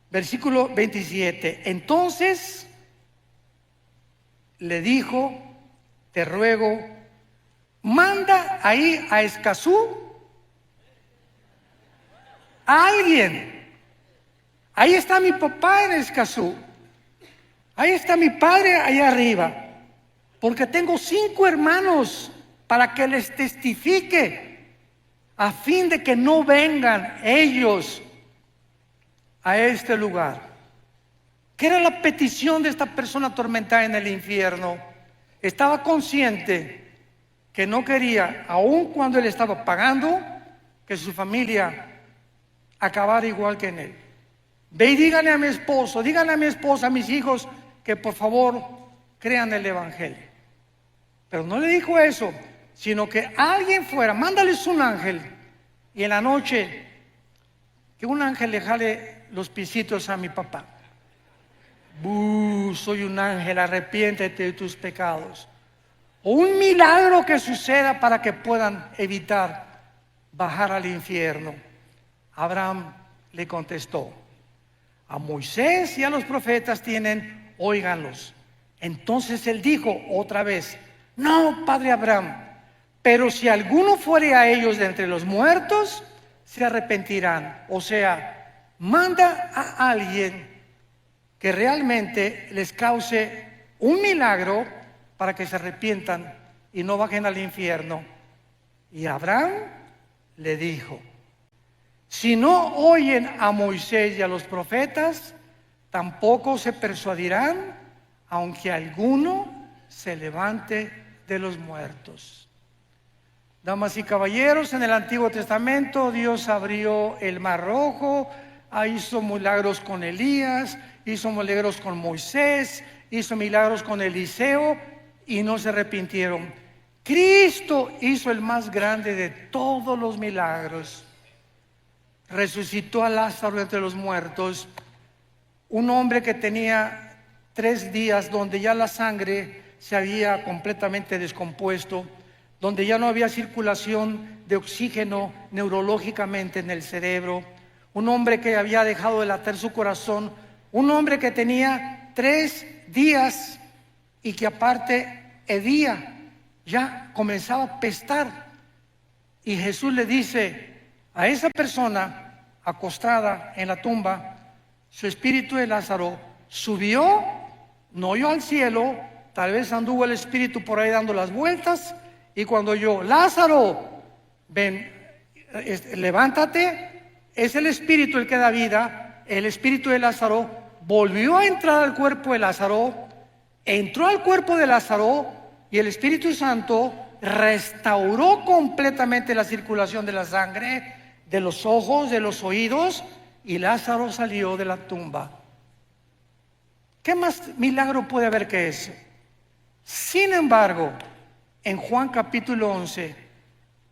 Versículo 27. Entonces le dijo: te ruego, manda ahí a Escazú a alguien. Ahí está mi papá en Escazú. Ahí está mi padre allá arriba. Porque tengo 5 hermanos para que les testifique, a fin de que no vengan ellos a este lugar. ¿Qué era la petición de esta persona atormentada en el infierno? Estaba consciente que no quería, aun cuando él estaba pagando, que su familia acabara igual que en él. Ve y díganle a mi esposo, díganle a mi esposa, a mis hijos, que por favor crean el evangelio. Pero no le dijo eso, sino que alguien fuera, mándales un ángel, y en la noche que un ángel le jale los pisitos a mi papá. Soy un ángel, arrepiéntete de tus pecados. O un milagro que suceda para que puedan evitar bajar al infierno. Abraham le contestó: a Moisés y a los profetas tienen, óiganlos. Entonces él dijo otra vez: no, padre Abraham, pero si alguno fuere a ellos de entre los muertos, se arrepentirán. O sea, manda a alguien que realmente les cause un milagro para que se arrepientan y no bajen al infierno. Y Abraham le dijo: si no oyen a Moisés y a los profetas, tampoco se persuadirán, aunque alguno se levante de los muertos. Damas y caballeros, en el Antiguo Testamento Dios abrió el Mar Rojo, hizo milagros con Elías, hizo milagros con Moisés, hizo milagros con Eliseo y no se arrepintieron. Cristo hizo el más grande de todos los milagros. Resucitó a Lázaro entre los muertos, un hombre que tenía 3 días donde ya la sangre se había completamente descompuesto, donde ya no había circulación de oxígeno neurológicamente en el cerebro, un hombre que había dejado de latir su corazón, un hombre que tenía 3 días y que aparte hedía, ya comenzaba a pestar. Y Jesús le dice a esa persona acostada en la tumba: su espíritu de Lázaro subió, no oyó al cielo, tal vez anduvo el espíritu por ahí dando las vueltas, y cuando oyó: Lázaro, ven, levántate, es el espíritu el que da vida. El espíritu de Lázaro volvió a entrar al cuerpo de Lázaro, entró al cuerpo de Lázaro, y el Espíritu Santo restauró completamente la circulación de la sangre, de los ojos, de los oídos, y Lázaro salió de la tumba. ¿Qué más milagro puede haber que ese? Sin embargo, en Juan capítulo 11,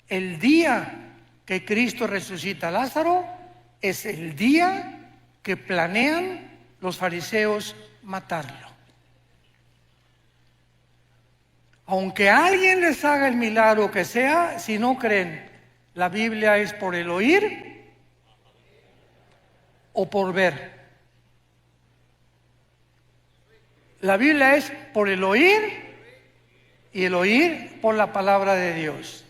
el día que Cristo resucita a Lázaro es el día que planean los fariseos matarlo. Aunque alguien les haga el milagro que sea, si no creen, la Biblia es por el oír o por ver. La Biblia es por el oír y el oír por la palabra de Dios.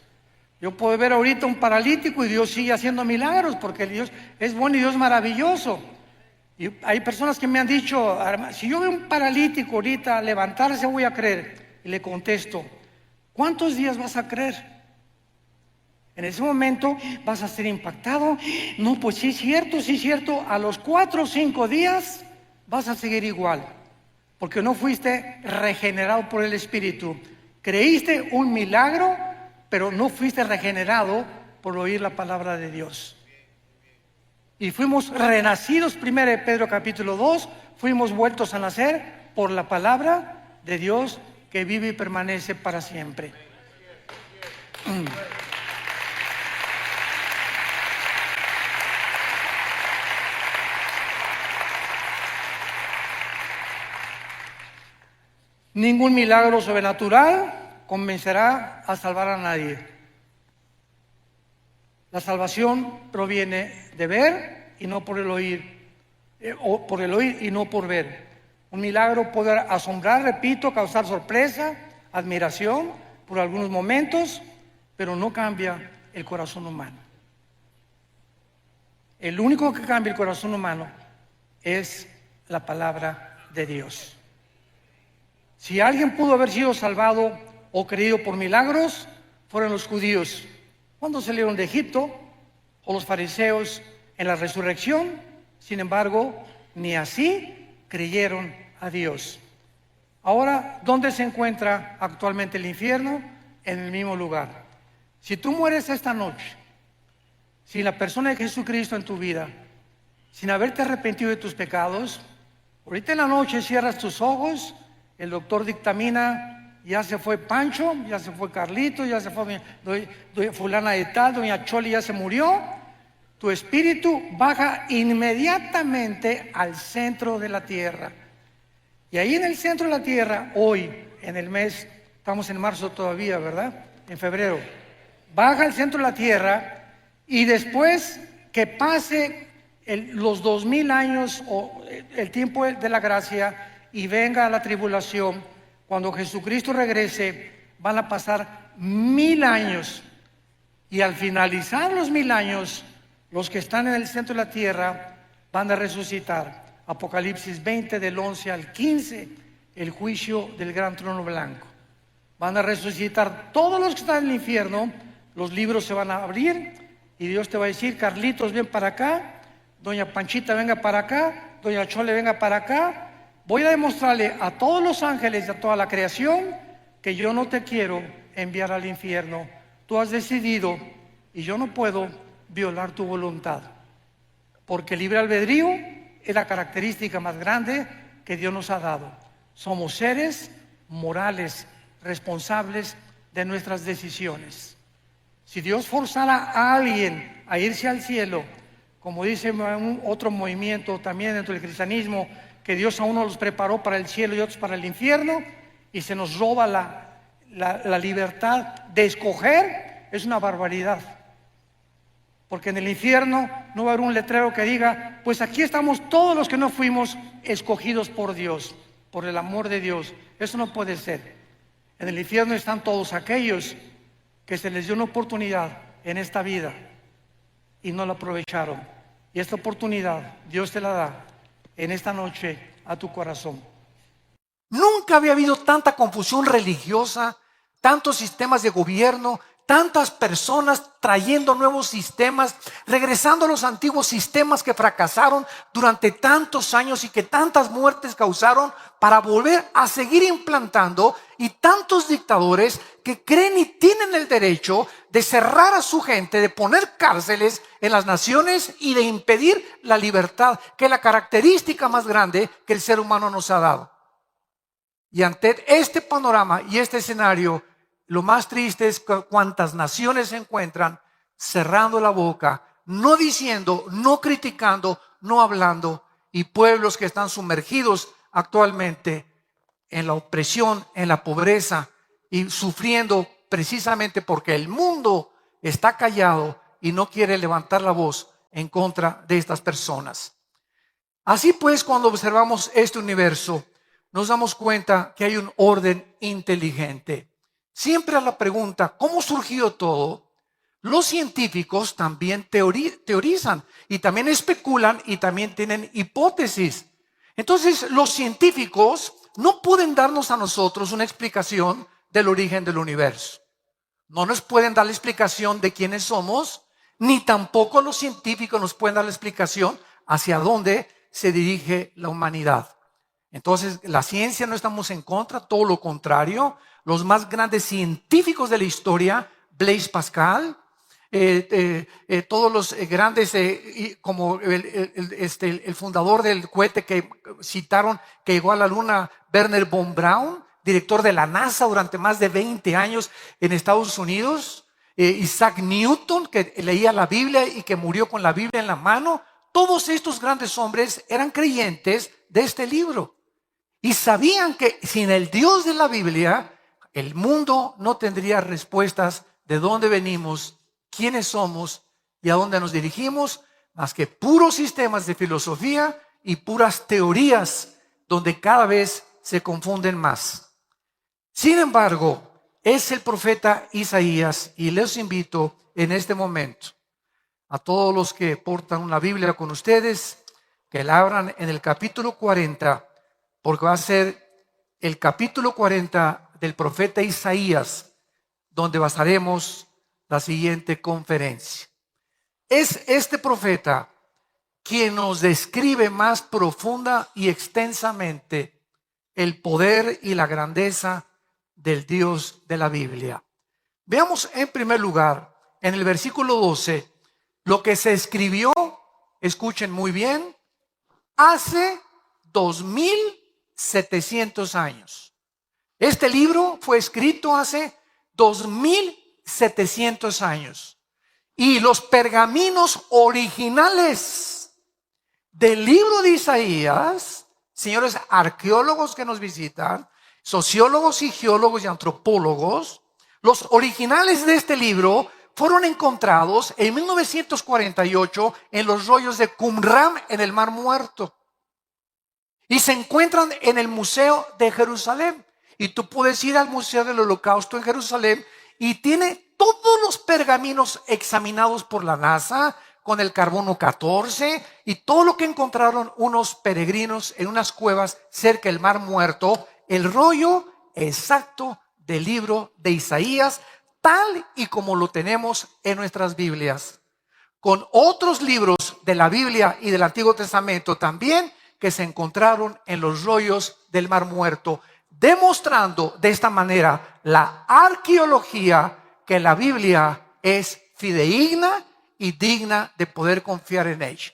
Yo puedo ver ahorita un paralítico y Dios sigue haciendo milagros, porque Dios es bueno y Dios es maravilloso. Y hay personas que me han dicho: si yo veo un paralítico ahorita levantarse, voy a creer. Y le contesto: ¿cuántos días vas a creer? En ese momento vas a ser impactado. No, pues sí es cierto, sí es cierto. A los 4 o 5 días vas a seguir igual, porque no fuiste regenerado por el Espíritu. Creíste un milagro, pero no fuiste regenerado por oír la palabra de Dios. Y fuimos renacidos, 1 Pedro capítulo 2, fuimos vueltos a nacer por la palabra de Dios que vive y permanece para siempre. Ningún milagro sobrenatural convencerá a salvar a nadie. La salvación proviene de ver y no por el oír, o por el oír y no por ver. Un milagro puede asombrar, repito, causar sorpresa, admiración por algunos momentos, pero no cambia el corazón humano. El único que cambia el corazón humano es la palabra de Dios. Si alguien pudo haber sido salvado o creído por milagros, fueron los judíos cuando salieron de Egipto, o los fariseos en la resurrección, Sin embargo, ni así creyeron a Dios. Ahora, ¿dónde se encuentra actualmente el infierno? En el mismo lugar. Si tú mueres esta noche, sin la persona de Jesucristo en tu vida, sin haberte arrepentido de tus pecados, ahorita en la noche cierras tus ojos, el doctor dictamina, ya se fue Pancho, ya se fue Carlito, ya se fue fulana de tal, doña Choli ya se murió. Tu espíritu baja inmediatamente al centro de la tierra. Y ahí en el centro de la tierra, hoy, en el mes, estamos en marzo todavía, ¿verdad? En febrero, baja al centro de la tierra, y después que pase los 2000 años o el tiempo de la gracia y venga la tribulación, cuando Jesucristo regrese, van a pasar 1000 años, y al finalizar los 1000 años, los que están en el centro de la tierra van a resucitar. Apocalipsis 20 del 11 al 15, el juicio del gran trono blanco. Van a resucitar todos los que están en el infierno, los libros se van a abrir y Dios te va a decir: Carlitos, ven para acá, doña Panchita, venga para acá, doña Chole, venga para acá. Voy a demostrarle a todos los ángeles y a toda la creación que yo no te quiero enviar al infierno. Tú has decidido y yo no puedo violar tu voluntad, porque el libre albedrío es la característica más grande que Dios nos ha dado. Somos seres morales, responsables de nuestras decisiones. Si Dios forzara a alguien a irse al cielo, como dice otro movimiento también dentro del cristianismo, que Dios a uno los preparó para el cielo y otros para el infierno, y se nos roba la libertad de escoger, es una barbaridad. Porque en el infierno no va a haber un letrero que diga: pues aquí estamos todos los que no fuimos escogidos por Dios, por el amor de Dios. Eso no puede ser. En el infierno están todos aquellos que se les dio una oportunidad en esta vida y no la aprovecharon. Y esta oportunidad Dios te la da en esta noche a tu corazón. Nunca había habido tanta confusión religiosa, tantos sistemas de gobierno, tantas personas trayendo nuevos sistemas, regresando a los antiguos sistemas que fracasaron durante tantos años y que tantas muertes causaron, para volver a seguir implantando, y tantos dictadores que creen y tienen el derecho de cerrar a su gente, de poner cárceles en las naciones y de impedir la libertad, que es la característica más grande que el ser humano nos ha dado. Y ante este panorama y este escenario, lo más triste es que cuántas naciones se encuentran cerrando la boca, no diciendo, no criticando, no hablando, y pueblos que están sumergidos actualmente en la opresión, en la pobreza, y sufriendo precisamente porque el mundo está callado y no quiere levantar la voz en contra de estas personas. Así pues, cuando observamos este universo, nos damos cuenta que hay un orden inteligente. Siempre a la pregunta, ¿cómo surgió todo?, los científicos también teorizan y también especulan y también tienen hipótesis. Entonces, los científicos no pueden darnos a nosotros una explicación del origen del universo. No nos pueden dar la explicación de quiénes somos, ni tampoco los científicos nos pueden dar la explicación hacia dónde se dirige la humanidad. Entonces, la ciencia no estamos en contra, todo lo contrario. Los más grandes científicos de la historia, Blaise Pascal, todos los grandes, como el fundador del cohete que citaron, que llegó a la luna, Wernher von Braun, director de la NASA durante más de 20 años en Estados Unidos, Isaac Newton, que leía la Biblia y que murió con la Biblia en la mano. Todos estos grandes hombres eran creyentes de este libro y sabían que sin el Dios de la Biblia, el mundo no tendría respuestas de dónde venimos, quiénes somos y a dónde nos dirigimos, más que puros sistemas de filosofía y puras teorías donde cada vez se confunden más. Sin embargo, es el profeta Isaías, y les invito en este momento a todos los que portan una Biblia con ustedes, que la abran en el capítulo 40, porque va a ser el capítulo 40 del profeta Isaías, donde basaremos la siguiente conferencia. Es este profeta quien nos describe más profunda y extensamente el poder y la grandeza del Dios de la Biblia. Veamos en primer lugar, en el versículo 12, lo que se escribió, escuchen muy bien, hace 2700 años. Este libro fue escrito hace 2700 años. Y los pergaminos originales del libro de Isaías, señores arqueólogos que nos visitan, sociólogos y geólogos y antropólogos, los originales de este libro fueron encontrados en 1948 en los rollos de Qumran en el Mar Muerto. Y se encuentran en el Museo de Jerusalén. Y tú puedes ir al Museo del Holocausto en Jerusalén y tiene todos los pergaminos examinados por la NASA con el carbono 14 y todo lo que encontraron unos peregrinos en unas cuevas cerca del Mar Muerto, el rollo exacto del libro de Isaías, tal y como lo tenemos en nuestras Biblias, con otros libros de la Biblia y del Antiguo Testamento también que se encontraron en los rollos del Mar Muerto, demostrando de esta manera la arqueología que la Biblia es fidedigna y digna de poder confiar en ella.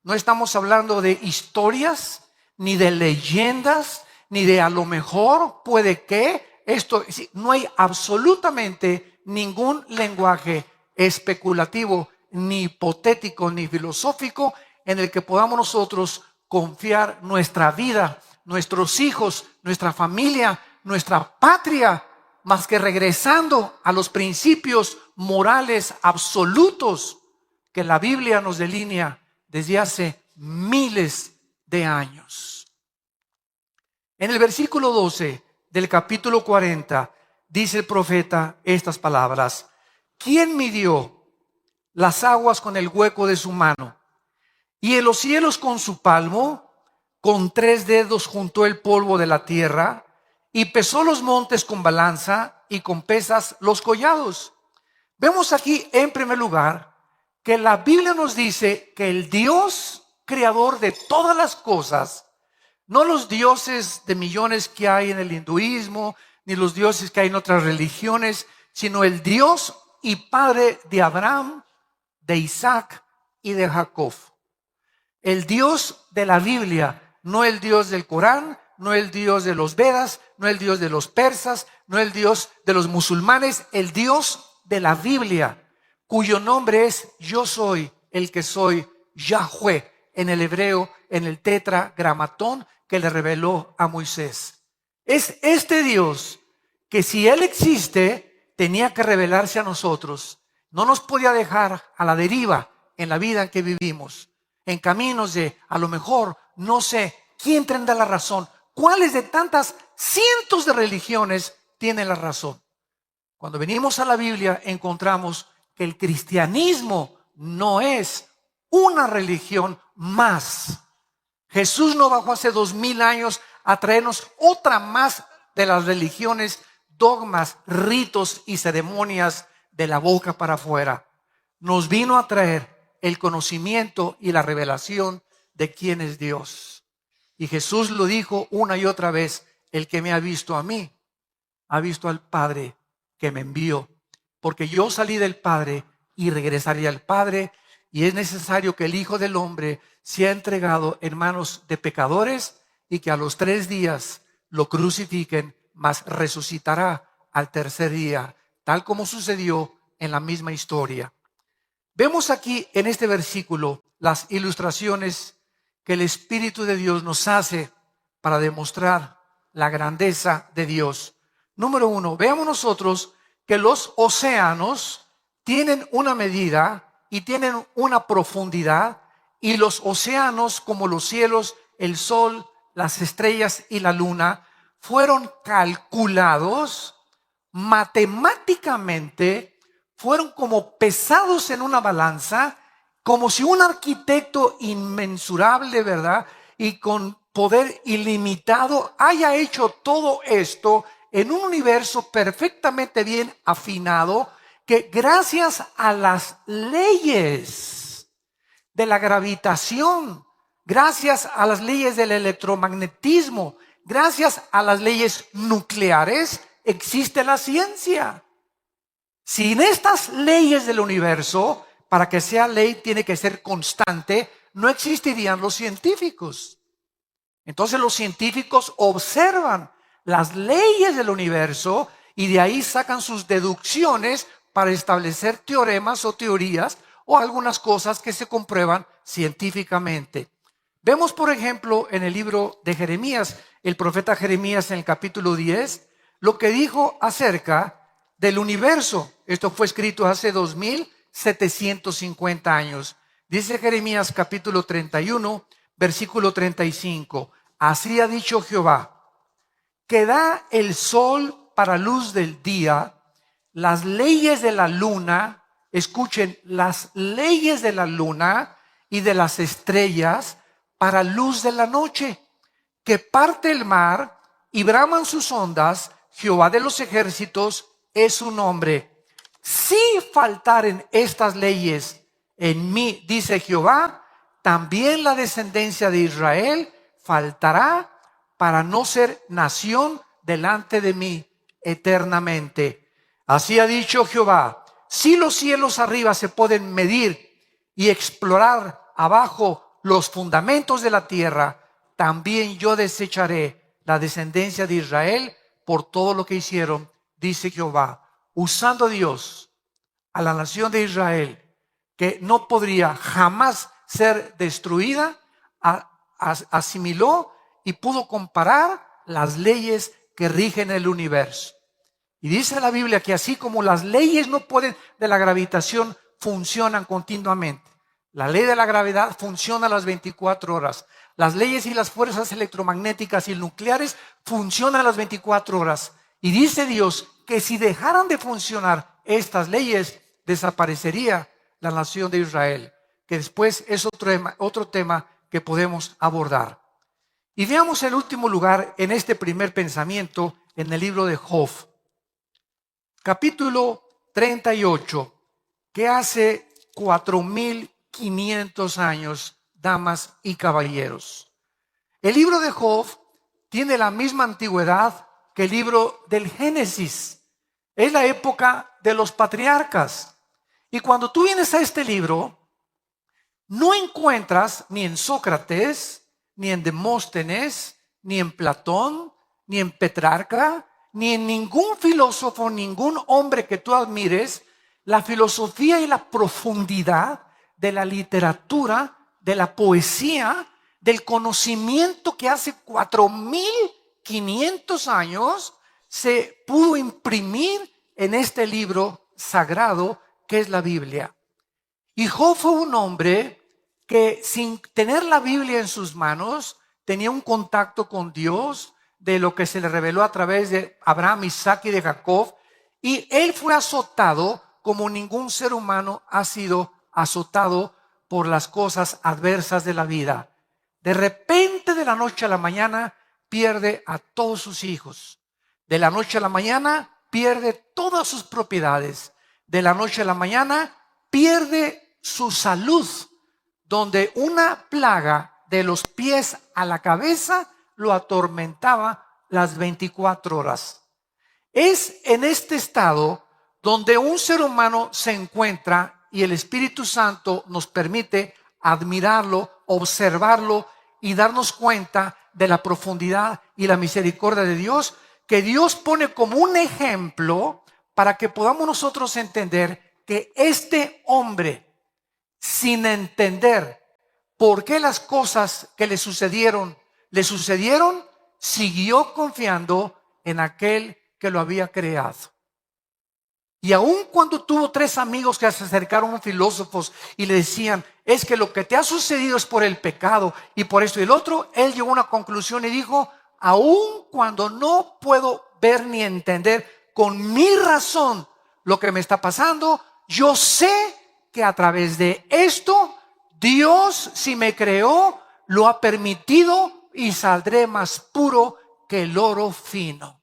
No estamos hablando de historias, ni de leyendas, ni de a lo mejor puede que esto, no hay absolutamente ningún lenguaje especulativo, ni hipotético, ni filosófico en el que podamos nosotros confiar nuestra vida, nuestros hijos, nuestra familia, nuestra patria, más que regresando a los principios morales absolutos que la Biblia nos delinea desde hace miles de años. En el versículo 12 del capítulo 40 dice el profeta estas palabras: ¿quién midió las aguas con el hueco de su mano y en los cielos con su palmo? Con 3 dedos juntó el polvo de la tierra y pesó los montes con balanza y con pesas los collados. Vemos aquí en primer lugar que la Biblia nos dice que el Dios creador de todas las cosas, no los dioses de millones que hay en el hinduismo, ni los dioses que hay en otras religiones, sino el Dios y Padre de Abraham, de Isaac y de Jacob. El Dios de la Biblia, no el Dios del Corán, no el Dios de los Vedas, no el Dios de los persas, no el Dios de los musulmanes, el Dios de la Biblia, cuyo nombre es Yo soy el que soy, Yahweh, en el hebreo, en el tetragramatón que le reveló a Moisés. Es este Dios que, si Él existe, tenía que revelarse a nosotros. No nos podía dejar a la deriva en la vida en que vivimos, en caminos de, a lo mejor, no sé, ¿quién tendrá la razón? ¿Cuáles de tantas cientos de religiones tienen la razón? Cuando venimos a la Biblia encontramos que el cristianismo no es una religión más. Jesús no bajó hace 2000 años a traernos otra más de las religiones, dogmas, ritos y ceremonias de la boca para afuera. Nos vino a traer el conocimiento y la revelación de quién es Dios. Y Jesús lo dijo una y otra vez: el que me ha visto a mí, ha visto al Padre que me envió. Porque yo salí del Padre y regresaré al Padre, y es necesario que el Hijo del Hombre sea entregado en manos de pecadores y que a los 3 días lo crucifiquen, mas resucitará al tercer día, tal como sucedió en la misma historia. Vemos aquí en este versículo las ilustraciones que el Espíritu de Dios nos hace para demostrar la grandeza de Dios. Número 1, veamos nosotros que los océanos tienen una medida y tienen una profundidad, y los océanos, como los cielos, el sol, las estrellas y la luna, fueron calculados matemáticamente, fueron como pesados en una balanza, como si un arquitecto inmensurable, ¿verdad?, y con poder ilimitado haya hecho todo esto en un universo perfectamente bien afinado, que gracias a las leyes de la gravitación, gracias a las leyes del electromagnetismo, gracias a las leyes nucleares, existe la ciencia. Sin estas leyes del universo, para que sea ley tiene que ser constante, no existirían los científicos. Entonces los científicos observan las leyes del universo y de ahí sacan sus deducciones para establecer teoremas o teorías o algunas cosas que se comprueban científicamente. Vemos, por ejemplo, en el libro de Jeremías, el profeta Jeremías en el capítulo 10, lo que dijo acerca del universo. Esto fue escrito hace 2750 años. Dice Jeremías capítulo 31, versículo 35. Así ha dicho Jehová, que da el sol para luz del día, las leyes de la luna, escuchen, las leyes de la luna y de las estrellas para luz de la noche, que parte el mar y braman sus ondas, Jehová de los ejércitos es su nombre. Si faltaren estas leyes en mí, dice Jehová, también la descendencia de Israel faltará para no ser nación delante de mí eternamente. Así ha dicho Jehová, si los cielos arriba se pueden medir y explorar abajo los fundamentos de la tierra, también yo desecharé la descendencia de Israel por todo lo que hicieron, dice Jehová. Usando Dios a la nación de Israel, que no podría jamás ser destruida, asimiló y pudo comparar las leyes que rigen el universo. Y dice la Biblia que así como las leyes no pueden de la gravitación funcionan continuamente. La ley de la gravedad funciona a las 24 horas. Las leyes y las fuerzas electromagnéticas y nucleares funcionan a las 24 horas. Y dice Dios que si dejaran de funcionar estas leyes, desaparecería la nación de Israel, que después es otro tema que podemos abordar. Y veamos en último lugar en este primer pensamiento en el libro de Job, capítulo 38, que hace 4500 años, damas y caballeros. El libro de Job tiene la misma antigüedad que el libro del Génesis. Es la época de los patriarcas. Y cuando tú vienes a este libro, no encuentras ni en Sócrates, ni en Demóstenes, ni en Platón, ni en Petrarca, ni en ningún filósofo, ningún hombre que tú admires, la filosofía y la profundidad de la literatura, de la poesía, del conocimiento que hace 4500 años se pudo imprimir en este libro sagrado que es la Biblia. Y Job fue un hombre que sin tener la Biblia en sus manos tenía un contacto con Dios de lo que se le reveló a través de Abraham, Isaac y de Jacob, y él fue azotado como ningún ser humano ha sido azotado por las cosas adversas de la vida. De repente, de la noche a la mañana, pierde a todos sus hijos. De la noche a la mañana, pierde todas sus propiedades. De la noche a la mañana, pierde su salud, donde una plaga de los pies a la cabeza lo atormentaba las 24 horas. Es en este estado donde un ser humano se encuentra y el Espíritu Santo nos permite admirarlo, observarlo y darnos cuenta de la profundidad y la misericordia de Dios, que Dios pone como un ejemplo para que podamos nosotros entender que este hombre, sin entender por qué las cosas que le sucedieron, siguió confiando en aquel que lo había creado. Y aun cuando tuvo 3 amigos que se acercaron a filósofos y le decían, es que lo que te ha sucedido es por el pecado y por esto y el otro, él llegó a una conclusión y dijo, aun cuando no puedo ver ni entender con mi razón lo que me está pasando, yo sé que a través de esto, Dios, si me creó, lo ha permitido y saldré más puro que el oro fino.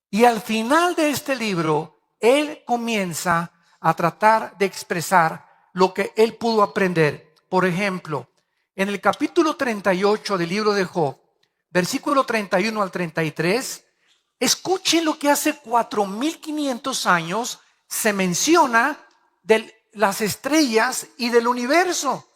Y al final de este libro, él comienza a tratar de expresar lo que él pudo aprender. por ejemplo, en el capítulo 38 del libro de Job, versículo 31 al 33, escuchen lo que hace 4500 años se menciona de las estrellas y del universo,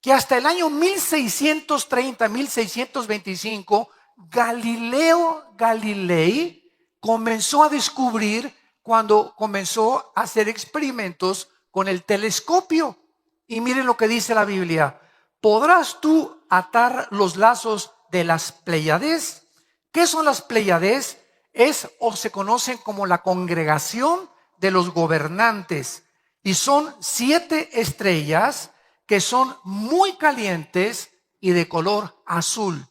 que hasta el año 1630, 1625, Galileo Galilei comenzó a descubrir cuando comenzó a hacer experimentos con el telescopio. Y miren lo que dice la Biblia: ¿podrás tú atar los lazos de las Pléyades? ¿Qué son las Pléyades? Es o se conocen como la congregación de los gobernantes, y son 7 estrellas que son muy calientes y de color azul.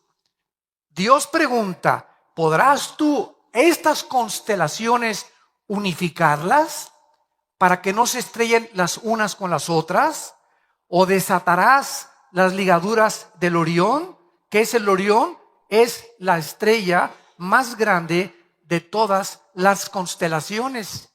Dios pregunta: ¿podrás tú estas constelaciones unificarlas para que no se estrellen las unas con las otras? ¿O desatarás las ligaduras del Orión? ¿Qué es el Orión? Es la estrella más grande de todas las constelaciones.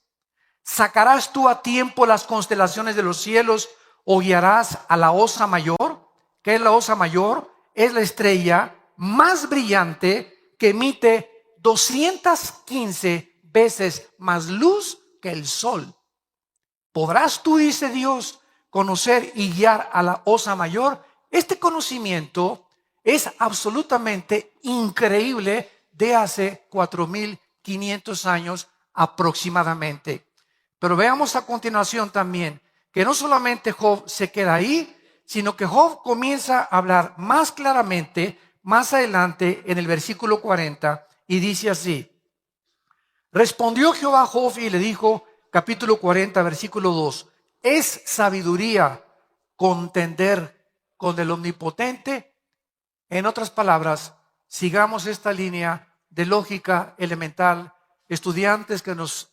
¿Sacarás tú a tiempo las constelaciones de los cielos o guiarás a la Osa Mayor? ¿Qué es la Osa Mayor? Es la estrella más brillante que emite 215 veces más luz que el sol. ¿Podrás tú, dice Dios, conocer y guiar a la Osa Mayor? Este conocimiento es absolutamente increíble, de hace 4500 años aproximadamente. Pero veamos a continuación también que no solamente Job se queda ahí, sino que Job comienza a hablar más claramente más adelante en el versículo 40, y dice así: respondió Jehová a Job y le dijo, capítulo 40, versículo 2, ¿es sabiduría contender con el Omnipotente? En otras palabras, sigamos esta línea de lógica elemental, estudiantes que nos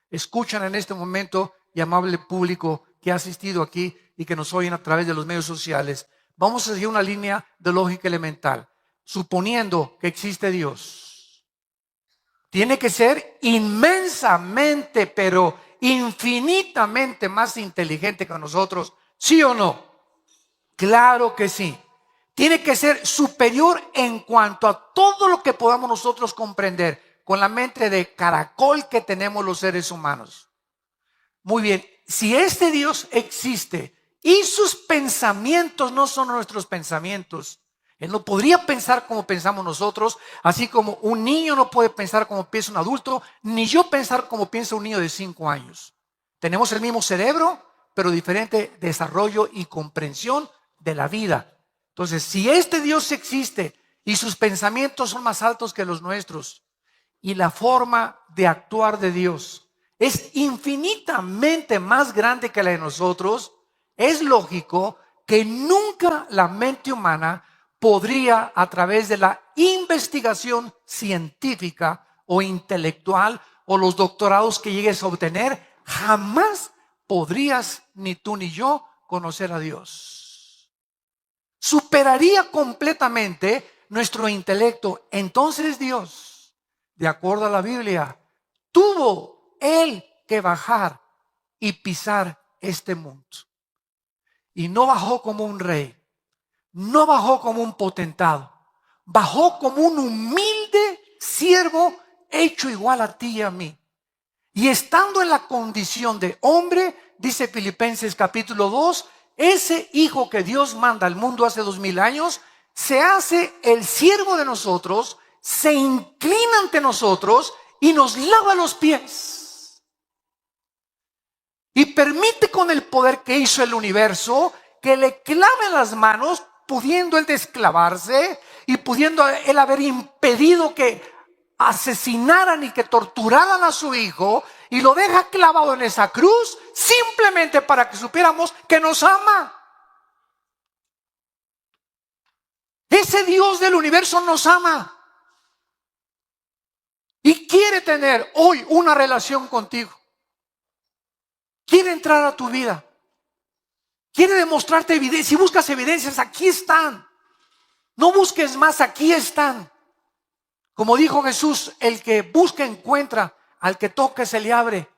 escuchan en este momento y amable público que ha asistido aquí y que nos oyen a través de los medios sociales. Vamos a seguir una línea de lógica elemental. Suponiendo que existe Dios, tiene que ser inmensamente, pero infinitamente más inteligente que nosotros, ¿sí o no? Claro que sí. Tiene que ser superior en cuanto a todo lo que podamos nosotros comprender con la mente de caracol que tenemos los seres humanos. Muy bien, si este Dios existe y sus pensamientos no son nuestros pensamientos, Él no podría pensar como pensamos nosotros, así como un niño no puede pensar como piensa un adulto, ni yo pensar como piensa un niño de 5 años. Tenemos el mismo cerebro, pero diferente desarrollo y comprensión de la vida. Entonces, si este Dios existe y sus pensamientos son más altos que los nuestros, y la forma de actuar de Dios es infinitamente más grande que la de nosotros, es lógico que nunca la mente humana podría, a través de la investigación científica o intelectual o los doctorados que llegues a obtener, jamás podrías ni tú ni yo conocer a Dios. Superaría completamente nuestro intelecto. Entonces Dios, de acuerdo a la Biblia, tuvo Él que bajar y pisar este mundo. Y no bajó como un rey, no bajó como un potentado, bajó como un humilde siervo hecho igual a ti y a mí. Y estando en la condición de hombre, dice Filipenses capítulo 2, ese hijo que Dios manda al mundo hace 2000 años, se hace el siervo de nosotros, se inclina ante nosotros y nos lava los pies. Y permite, con el poder que hizo el universo, que le claven las manos, pudiendo él desclavarse y pudiendo él haber impedido que asesinaran y que torturaran a su hijo, y lo deja clavado en esa cruz simplemente para que supiéramos que nos ama. Ese Dios del universo nos ama y quiere tener hoy una relación contigo. Quiere entrar a tu vida. Quiere demostrarte evidencias. Si buscas evidencias, aquí están. No busques más, aquí están. Como dijo Jesús, el que busca encuentra, al que toque se le abre.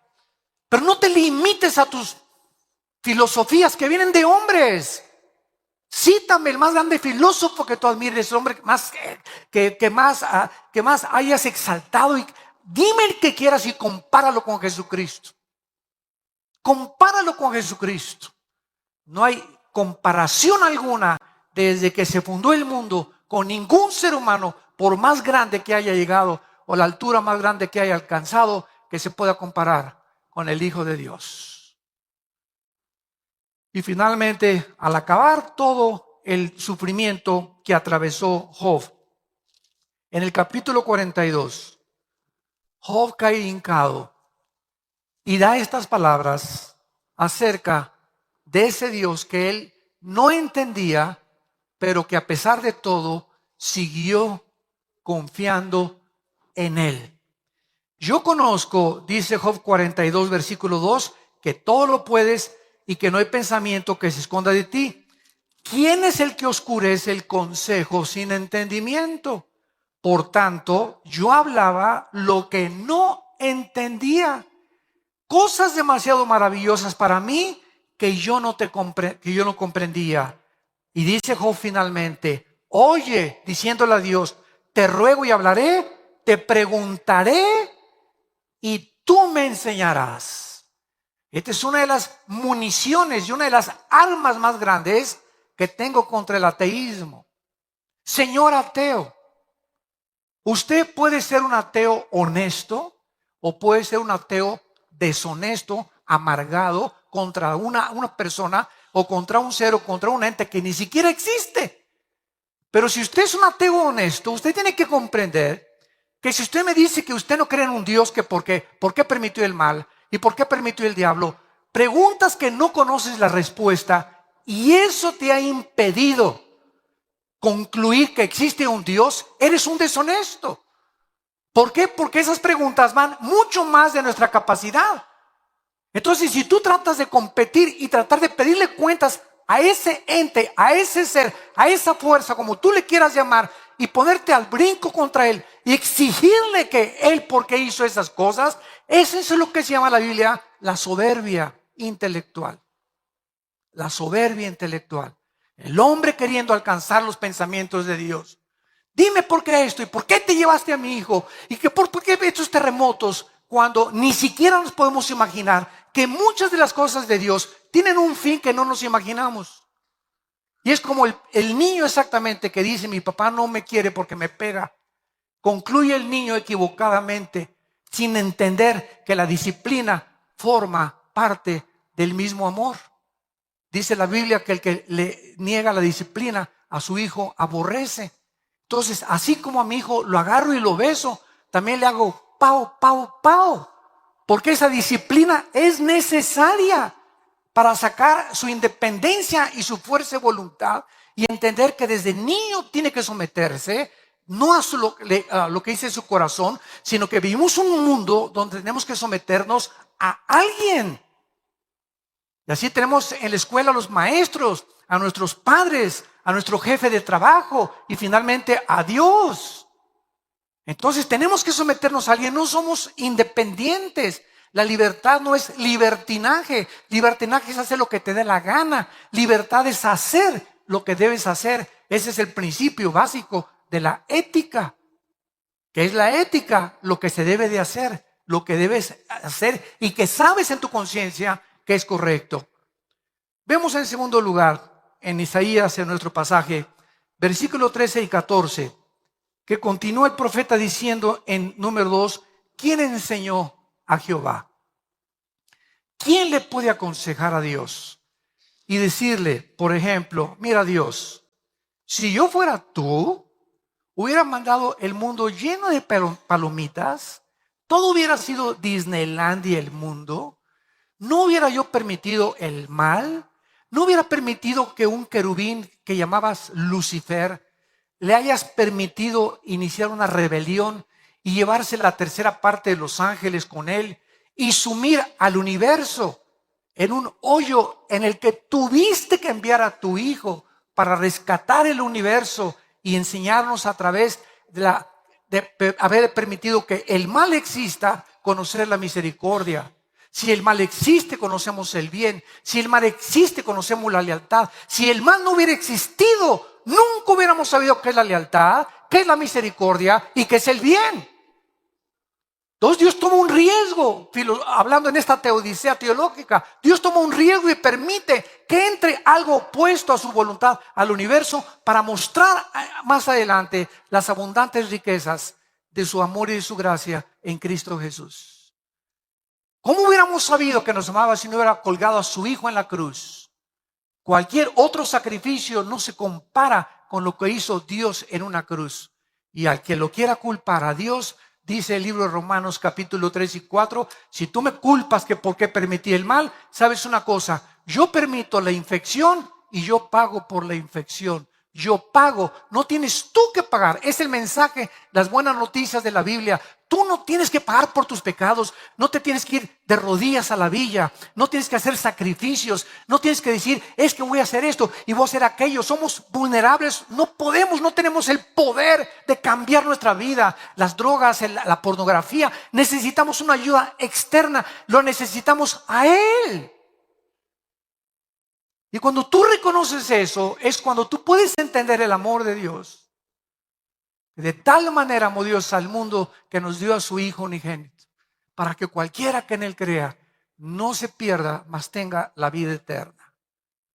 Pero no te limites a tus filosofías que vienen de hombres. Cítame el más grande filósofo que tú admires, el hombre que más hayas exaltado. Y dime el que quieras y compáralo con Jesucristo. Compáralo con Jesucristo. No hay comparación alguna desde que se fundó el mundo con ningún ser humano, por más grande que haya llegado o la altura más grande que haya alcanzado, que se pueda comparar con el Hijo de Dios. Y finalmente, al acabar todo el sufrimiento que atravesó Job, en el capítulo 42, Job cae hincado y da estas palabras acerca de ese Dios que él no entendía, pero que a pesar de todo siguió confiando en él. Yo conozco, dice Job 42, versículo 2, que todo lo puedes y que no hay pensamiento que se esconda de ti. ¿Quién es el que oscurece el consejo sin entendimiento? Por tanto, yo hablaba lo que no entendía, cosas demasiado maravillosas para mí que yo no comprendía. Y dice Job finalmente, oye, diciéndole a Dios, te ruego y hablaré, te preguntaré y tú me enseñarás. Esta es una de las municiones y una de las armas más grandes que tengo contra el ateísmo. Señor ateo, usted puede ser un ateo honesto o puede ser un ateo deshonesto, amargado contra una persona o contra un ser o contra un ente que ni siquiera existe. Pero si usted es un ateo honesto, usted tiene que comprender que si usted me dice que usted no cree en un Dios, que por qué permitió el mal y por qué permitió el diablo, preguntas que no conoces la respuesta y eso te ha impedido concluir que existe un Dios, eres un deshonesto. ¿Por qué? Porque esas preguntas van mucho más de nuestra capacidad. Entonces, si tú tratas de competir y tratar de pedirle cuentas a ese ente, a ese ser, a esa fuerza, como tú le quieras llamar, y ponerte al brinco contra él y exigirle que él, ¿por qué hizo esas cosas? Eso es lo que se llama en la Biblia la soberbia intelectual. La soberbia intelectual. El hombre queriendo alcanzar los pensamientos de Dios. Dime por qué esto y por qué te llevaste a mi hijo y que por qué estos terremotos, cuando ni siquiera nos podemos imaginar que muchas de las cosas de Dios tienen un fin que no nos imaginamos. Y es como el niño exactamente que dice, mi papá no me quiere porque me pega. Concluye el niño equivocadamente, sin entender que la disciplina forma parte del mismo amor. Dice la Biblia que el que le niega la disciplina a su hijo aborrece. Entonces, así como a mi hijo lo agarro y lo beso, también le hago pau, pau, pau. Porque esa disciplina es necesaria para sacar su independencia y su fuerza de voluntad y entender que desde niño tiene que someterse, no a lo que dice su corazón, sino que vivimos un mundo donde tenemos que someternos a alguien. Y así tenemos en la escuela a los maestros, a nuestros padres, a nuestro jefe de trabajo y finalmente a Dios. Entonces tenemos que someternos a alguien, no somos independientes. La libertad no es libertinaje. Libertinaje es hacer lo que te dé la gana. Libertad es hacer lo que debes hacer. Ese es el principio básico de la ética. ¿Qué es la ética? Lo que se debe de hacer, lo que debes hacer y que sabes en tu conciencia que es correcto. Vemos en segundo lugar, en Isaías, en nuestro pasaje, versículos 13 y 14, que continúa el profeta diciendo en número 2, ¿quién enseñó a Jehová? ¿Quién le puede aconsejar a Dios? Y decirle, por ejemplo, mira Dios, si yo fuera tú, hubiera mandado el mundo lleno de palomitas, todo hubiera sido Disneylandia el mundo, no hubiera yo permitido el mal, no hubiera permitido que un querubín que llamabas Lucifer le hayas permitido iniciar una rebelión y llevarse la tercera parte de los ángeles con él y sumir al universo en un hoyo en el que tuviste que enviar a tu hijo para rescatar el universo y enseñarnos a través de haber permitido que el mal exista, conocer la misericordia. Si el mal existe, conocemos el bien. Si el mal existe, conocemos la lealtad. Si el mal no hubiera existido, nunca hubiéramos sabido qué es la lealtad, qué es la misericordia y qué es el bien. Entonces Dios toma un riesgo, hablando en esta teodicea teológica, Dios toma un riesgo y permite que entre algo opuesto a su voluntad al universo para mostrar más adelante las abundantes riquezas de su amor y de su gracia en Cristo Jesús. ¿Cómo hubiéramos sabido que nos amaba si no hubiera colgado a su Hijo en la cruz? Cualquier otro sacrificio no se compara con lo que hizo Dios en una cruz. Y al que lo quiera culpar a Dios, dice el libro de Romanos capítulo 3 y 4, si tú me culpas que por qué permití el mal, sabes una cosa, yo permito la infección y yo pago por la infección. Yo pago, no tienes tú que pagar. Es el mensaje, las buenas noticias de la Biblia. Tú no tienes que pagar por tus pecados, no te tienes que ir de rodillas a la villa, no tienes que hacer sacrificios, no tienes que decir, es que voy a hacer esto y voy a hacer aquello. Somos vulnerables, no podemos, no tenemos el poder de cambiar nuestra vida. Las drogas, la pornografía, necesitamos una ayuda externa, lo necesitamos a Él. Y cuando tú reconoces eso, es cuando tú puedes entender el amor de Dios. De tal manera amó Dios al mundo que nos dio a su Hijo unigénito, para que cualquiera que en Él crea no se pierda, mas tenga la vida eterna.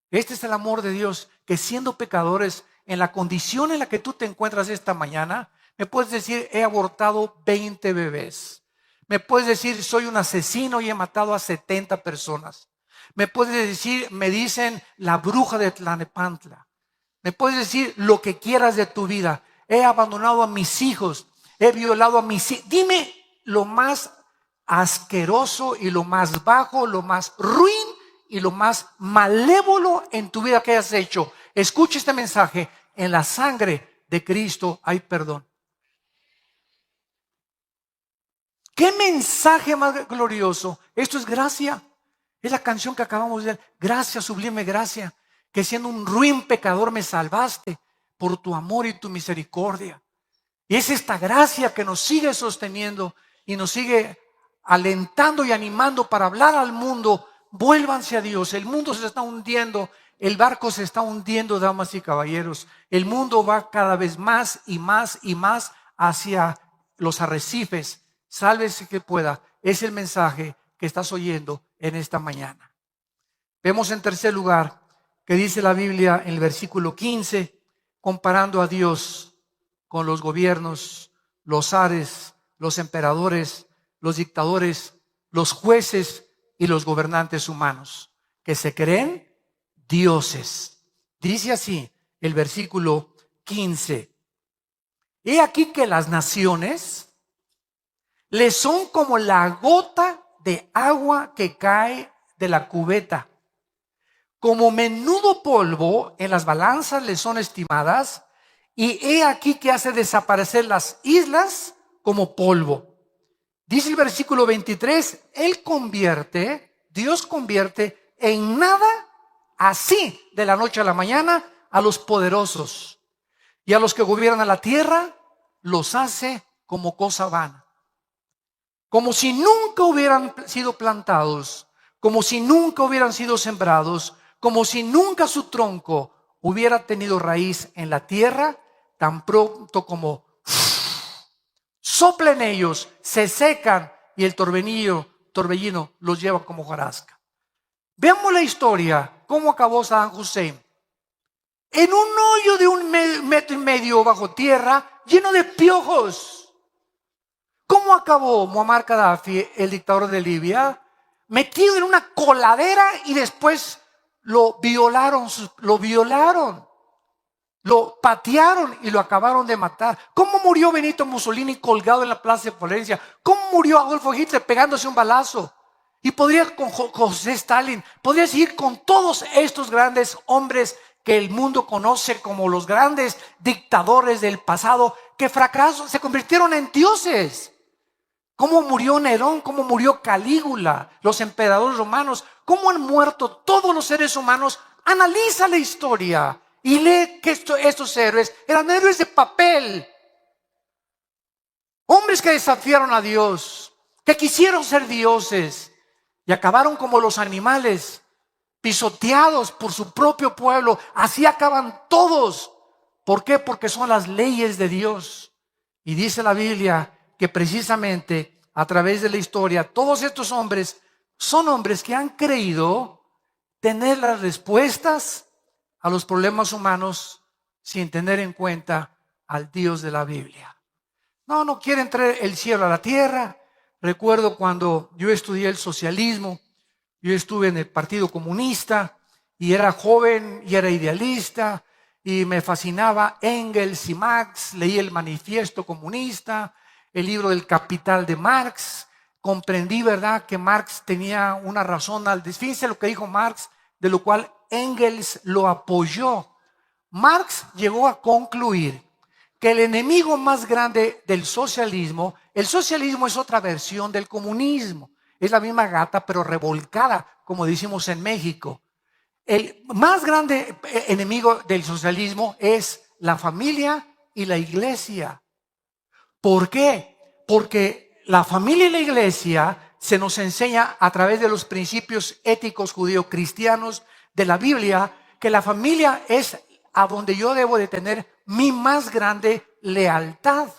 Este es el amor de Dios, que siendo pecadores, en la condición en la que tú te encuentras esta mañana, me puedes decir, he abortado 20 bebés. Me puedes decir, soy un asesino y he matado a 70 personas. Me puedes decir, me dicen la bruja de Tlanepantla. Me puedes decir lo que quieras de tu vida. He abandonado a mis hijos, he violado a mis hijos. Dime lo más asqueroso y lo más bajo, lo más ruin y lo más malévolo en tu vida que hayas hecho. Escucha este mensaje: en la sangre de Cristo hay perdón. ¿Qué mensaje más glorioso? Esto es gracia. Es la canción que acabamos de ver. Gracia, sublime gracia, que siendo un ruin pecador me salvaste por tu amor y tu misericordia. Y es esta gracia que nos sigue sosteniendo y nos sigue alentando y animando para hablar al mundo: vuélvanse a Dios. El mundo se está hundiendo, el barco se está hundiendo, damas y caballeros. El mundo va cada vez más y más y más hacia los arrecifes. Sálvese que pueda. Es el mensaje que estás oyendo en esta mañana. Vemos en tercer lugar que dice la Biblia en el versículo 15, comparando a Dios con los gobiernos, los zares, los emperadores, los dictadores, los jueces y los gobernantes humanos, que se creen dioses. Dice así el versículo 15: he aquí que las naciones les son como la gota de agua que cae de la cubeta. Como menudo polvo en las balanzas les son estimadas, y he aquí que hace desaparecer las islas como polvo. Dice el versículo 23, Dios convierte en nada así de la noche a la mañana a los poderosos, y a los que gobiernan la tierra los hace como cosa vana. Como si nunca hubieran sido plantados, como si nunca hubieran sido sembrados, como si nunca su tronco hubiera tenido raíz en la tierra, tan pronto como soplen ellos, se secan y el torbellino los lleva como hojarasca. Veamos la historia, cómo acabó Saddam Hussein. En un hoyo de 1,5 metros bajo tierra, lleno de piojos. ¿Cómo acabó Muammar Gaddafi, el dictador de Libia? Metido en una coladera y después lo violaron, lo patearon y lo acabaron de matar. ¿Cómo murió Benito Mussolini colgado en la plaza de Florencia? ¿Cómo murió Adolfo Hitler pegándose un balazo? Y podría con José Stalin, podría seguir con todos estos grandes hombres que el mundo conoce como los grandes dictadores del pasado, que fracasaron, se convirtieron en dioses. ¿Cómo murió Nerón? ¿Cómo murió Calígula? Los emperadores romanos. ¿Cómo han muerto todos los seres humanos? Analiza la historia y lee que estos héroes eran héroes de papel. Hombres que desafiaron a Dios, que quisieron ser dioses. y acabaron como los animales, pisoteados por su propio pueblo. Así acaban todos. ¿Por qué? Porque son las leyes de Dios. Y dice la Biblia que precisamente a través de la historia, todos estos hombres son hombres que han creído tener las respuestas a los problemas humanos sin tener en cuenta al Dios de la Biblia. No quieren traer el cielo a la tierra. Recuerdo cuando yo estudié el socialismo, yo estuve en el Partido Comunista y era joven y era idealista y me fascinaba Engels y Marx. Leí el Manifiesto Comunista, el libro del Capital de Marx. Comprendí, ¿verdad?, que Marx tenía una razón. Fíjense lo que dijo Marx, de lo cual Engels lo apoyó. Marx llegó a concluir que el enemigo más grande del socialismo, el socialismo es otra versión del comunismo, es la misma gata pero revolcada, como decimos en México. El más grande enemigo del socialismo es la familia y la iglesia. ¿Por qué? Porque la familia y la iglesia se nos enseña a través de los principios éticos judeocristianos de la Biblia que la familia es a donde yo debo de tener mi más grande lealtad.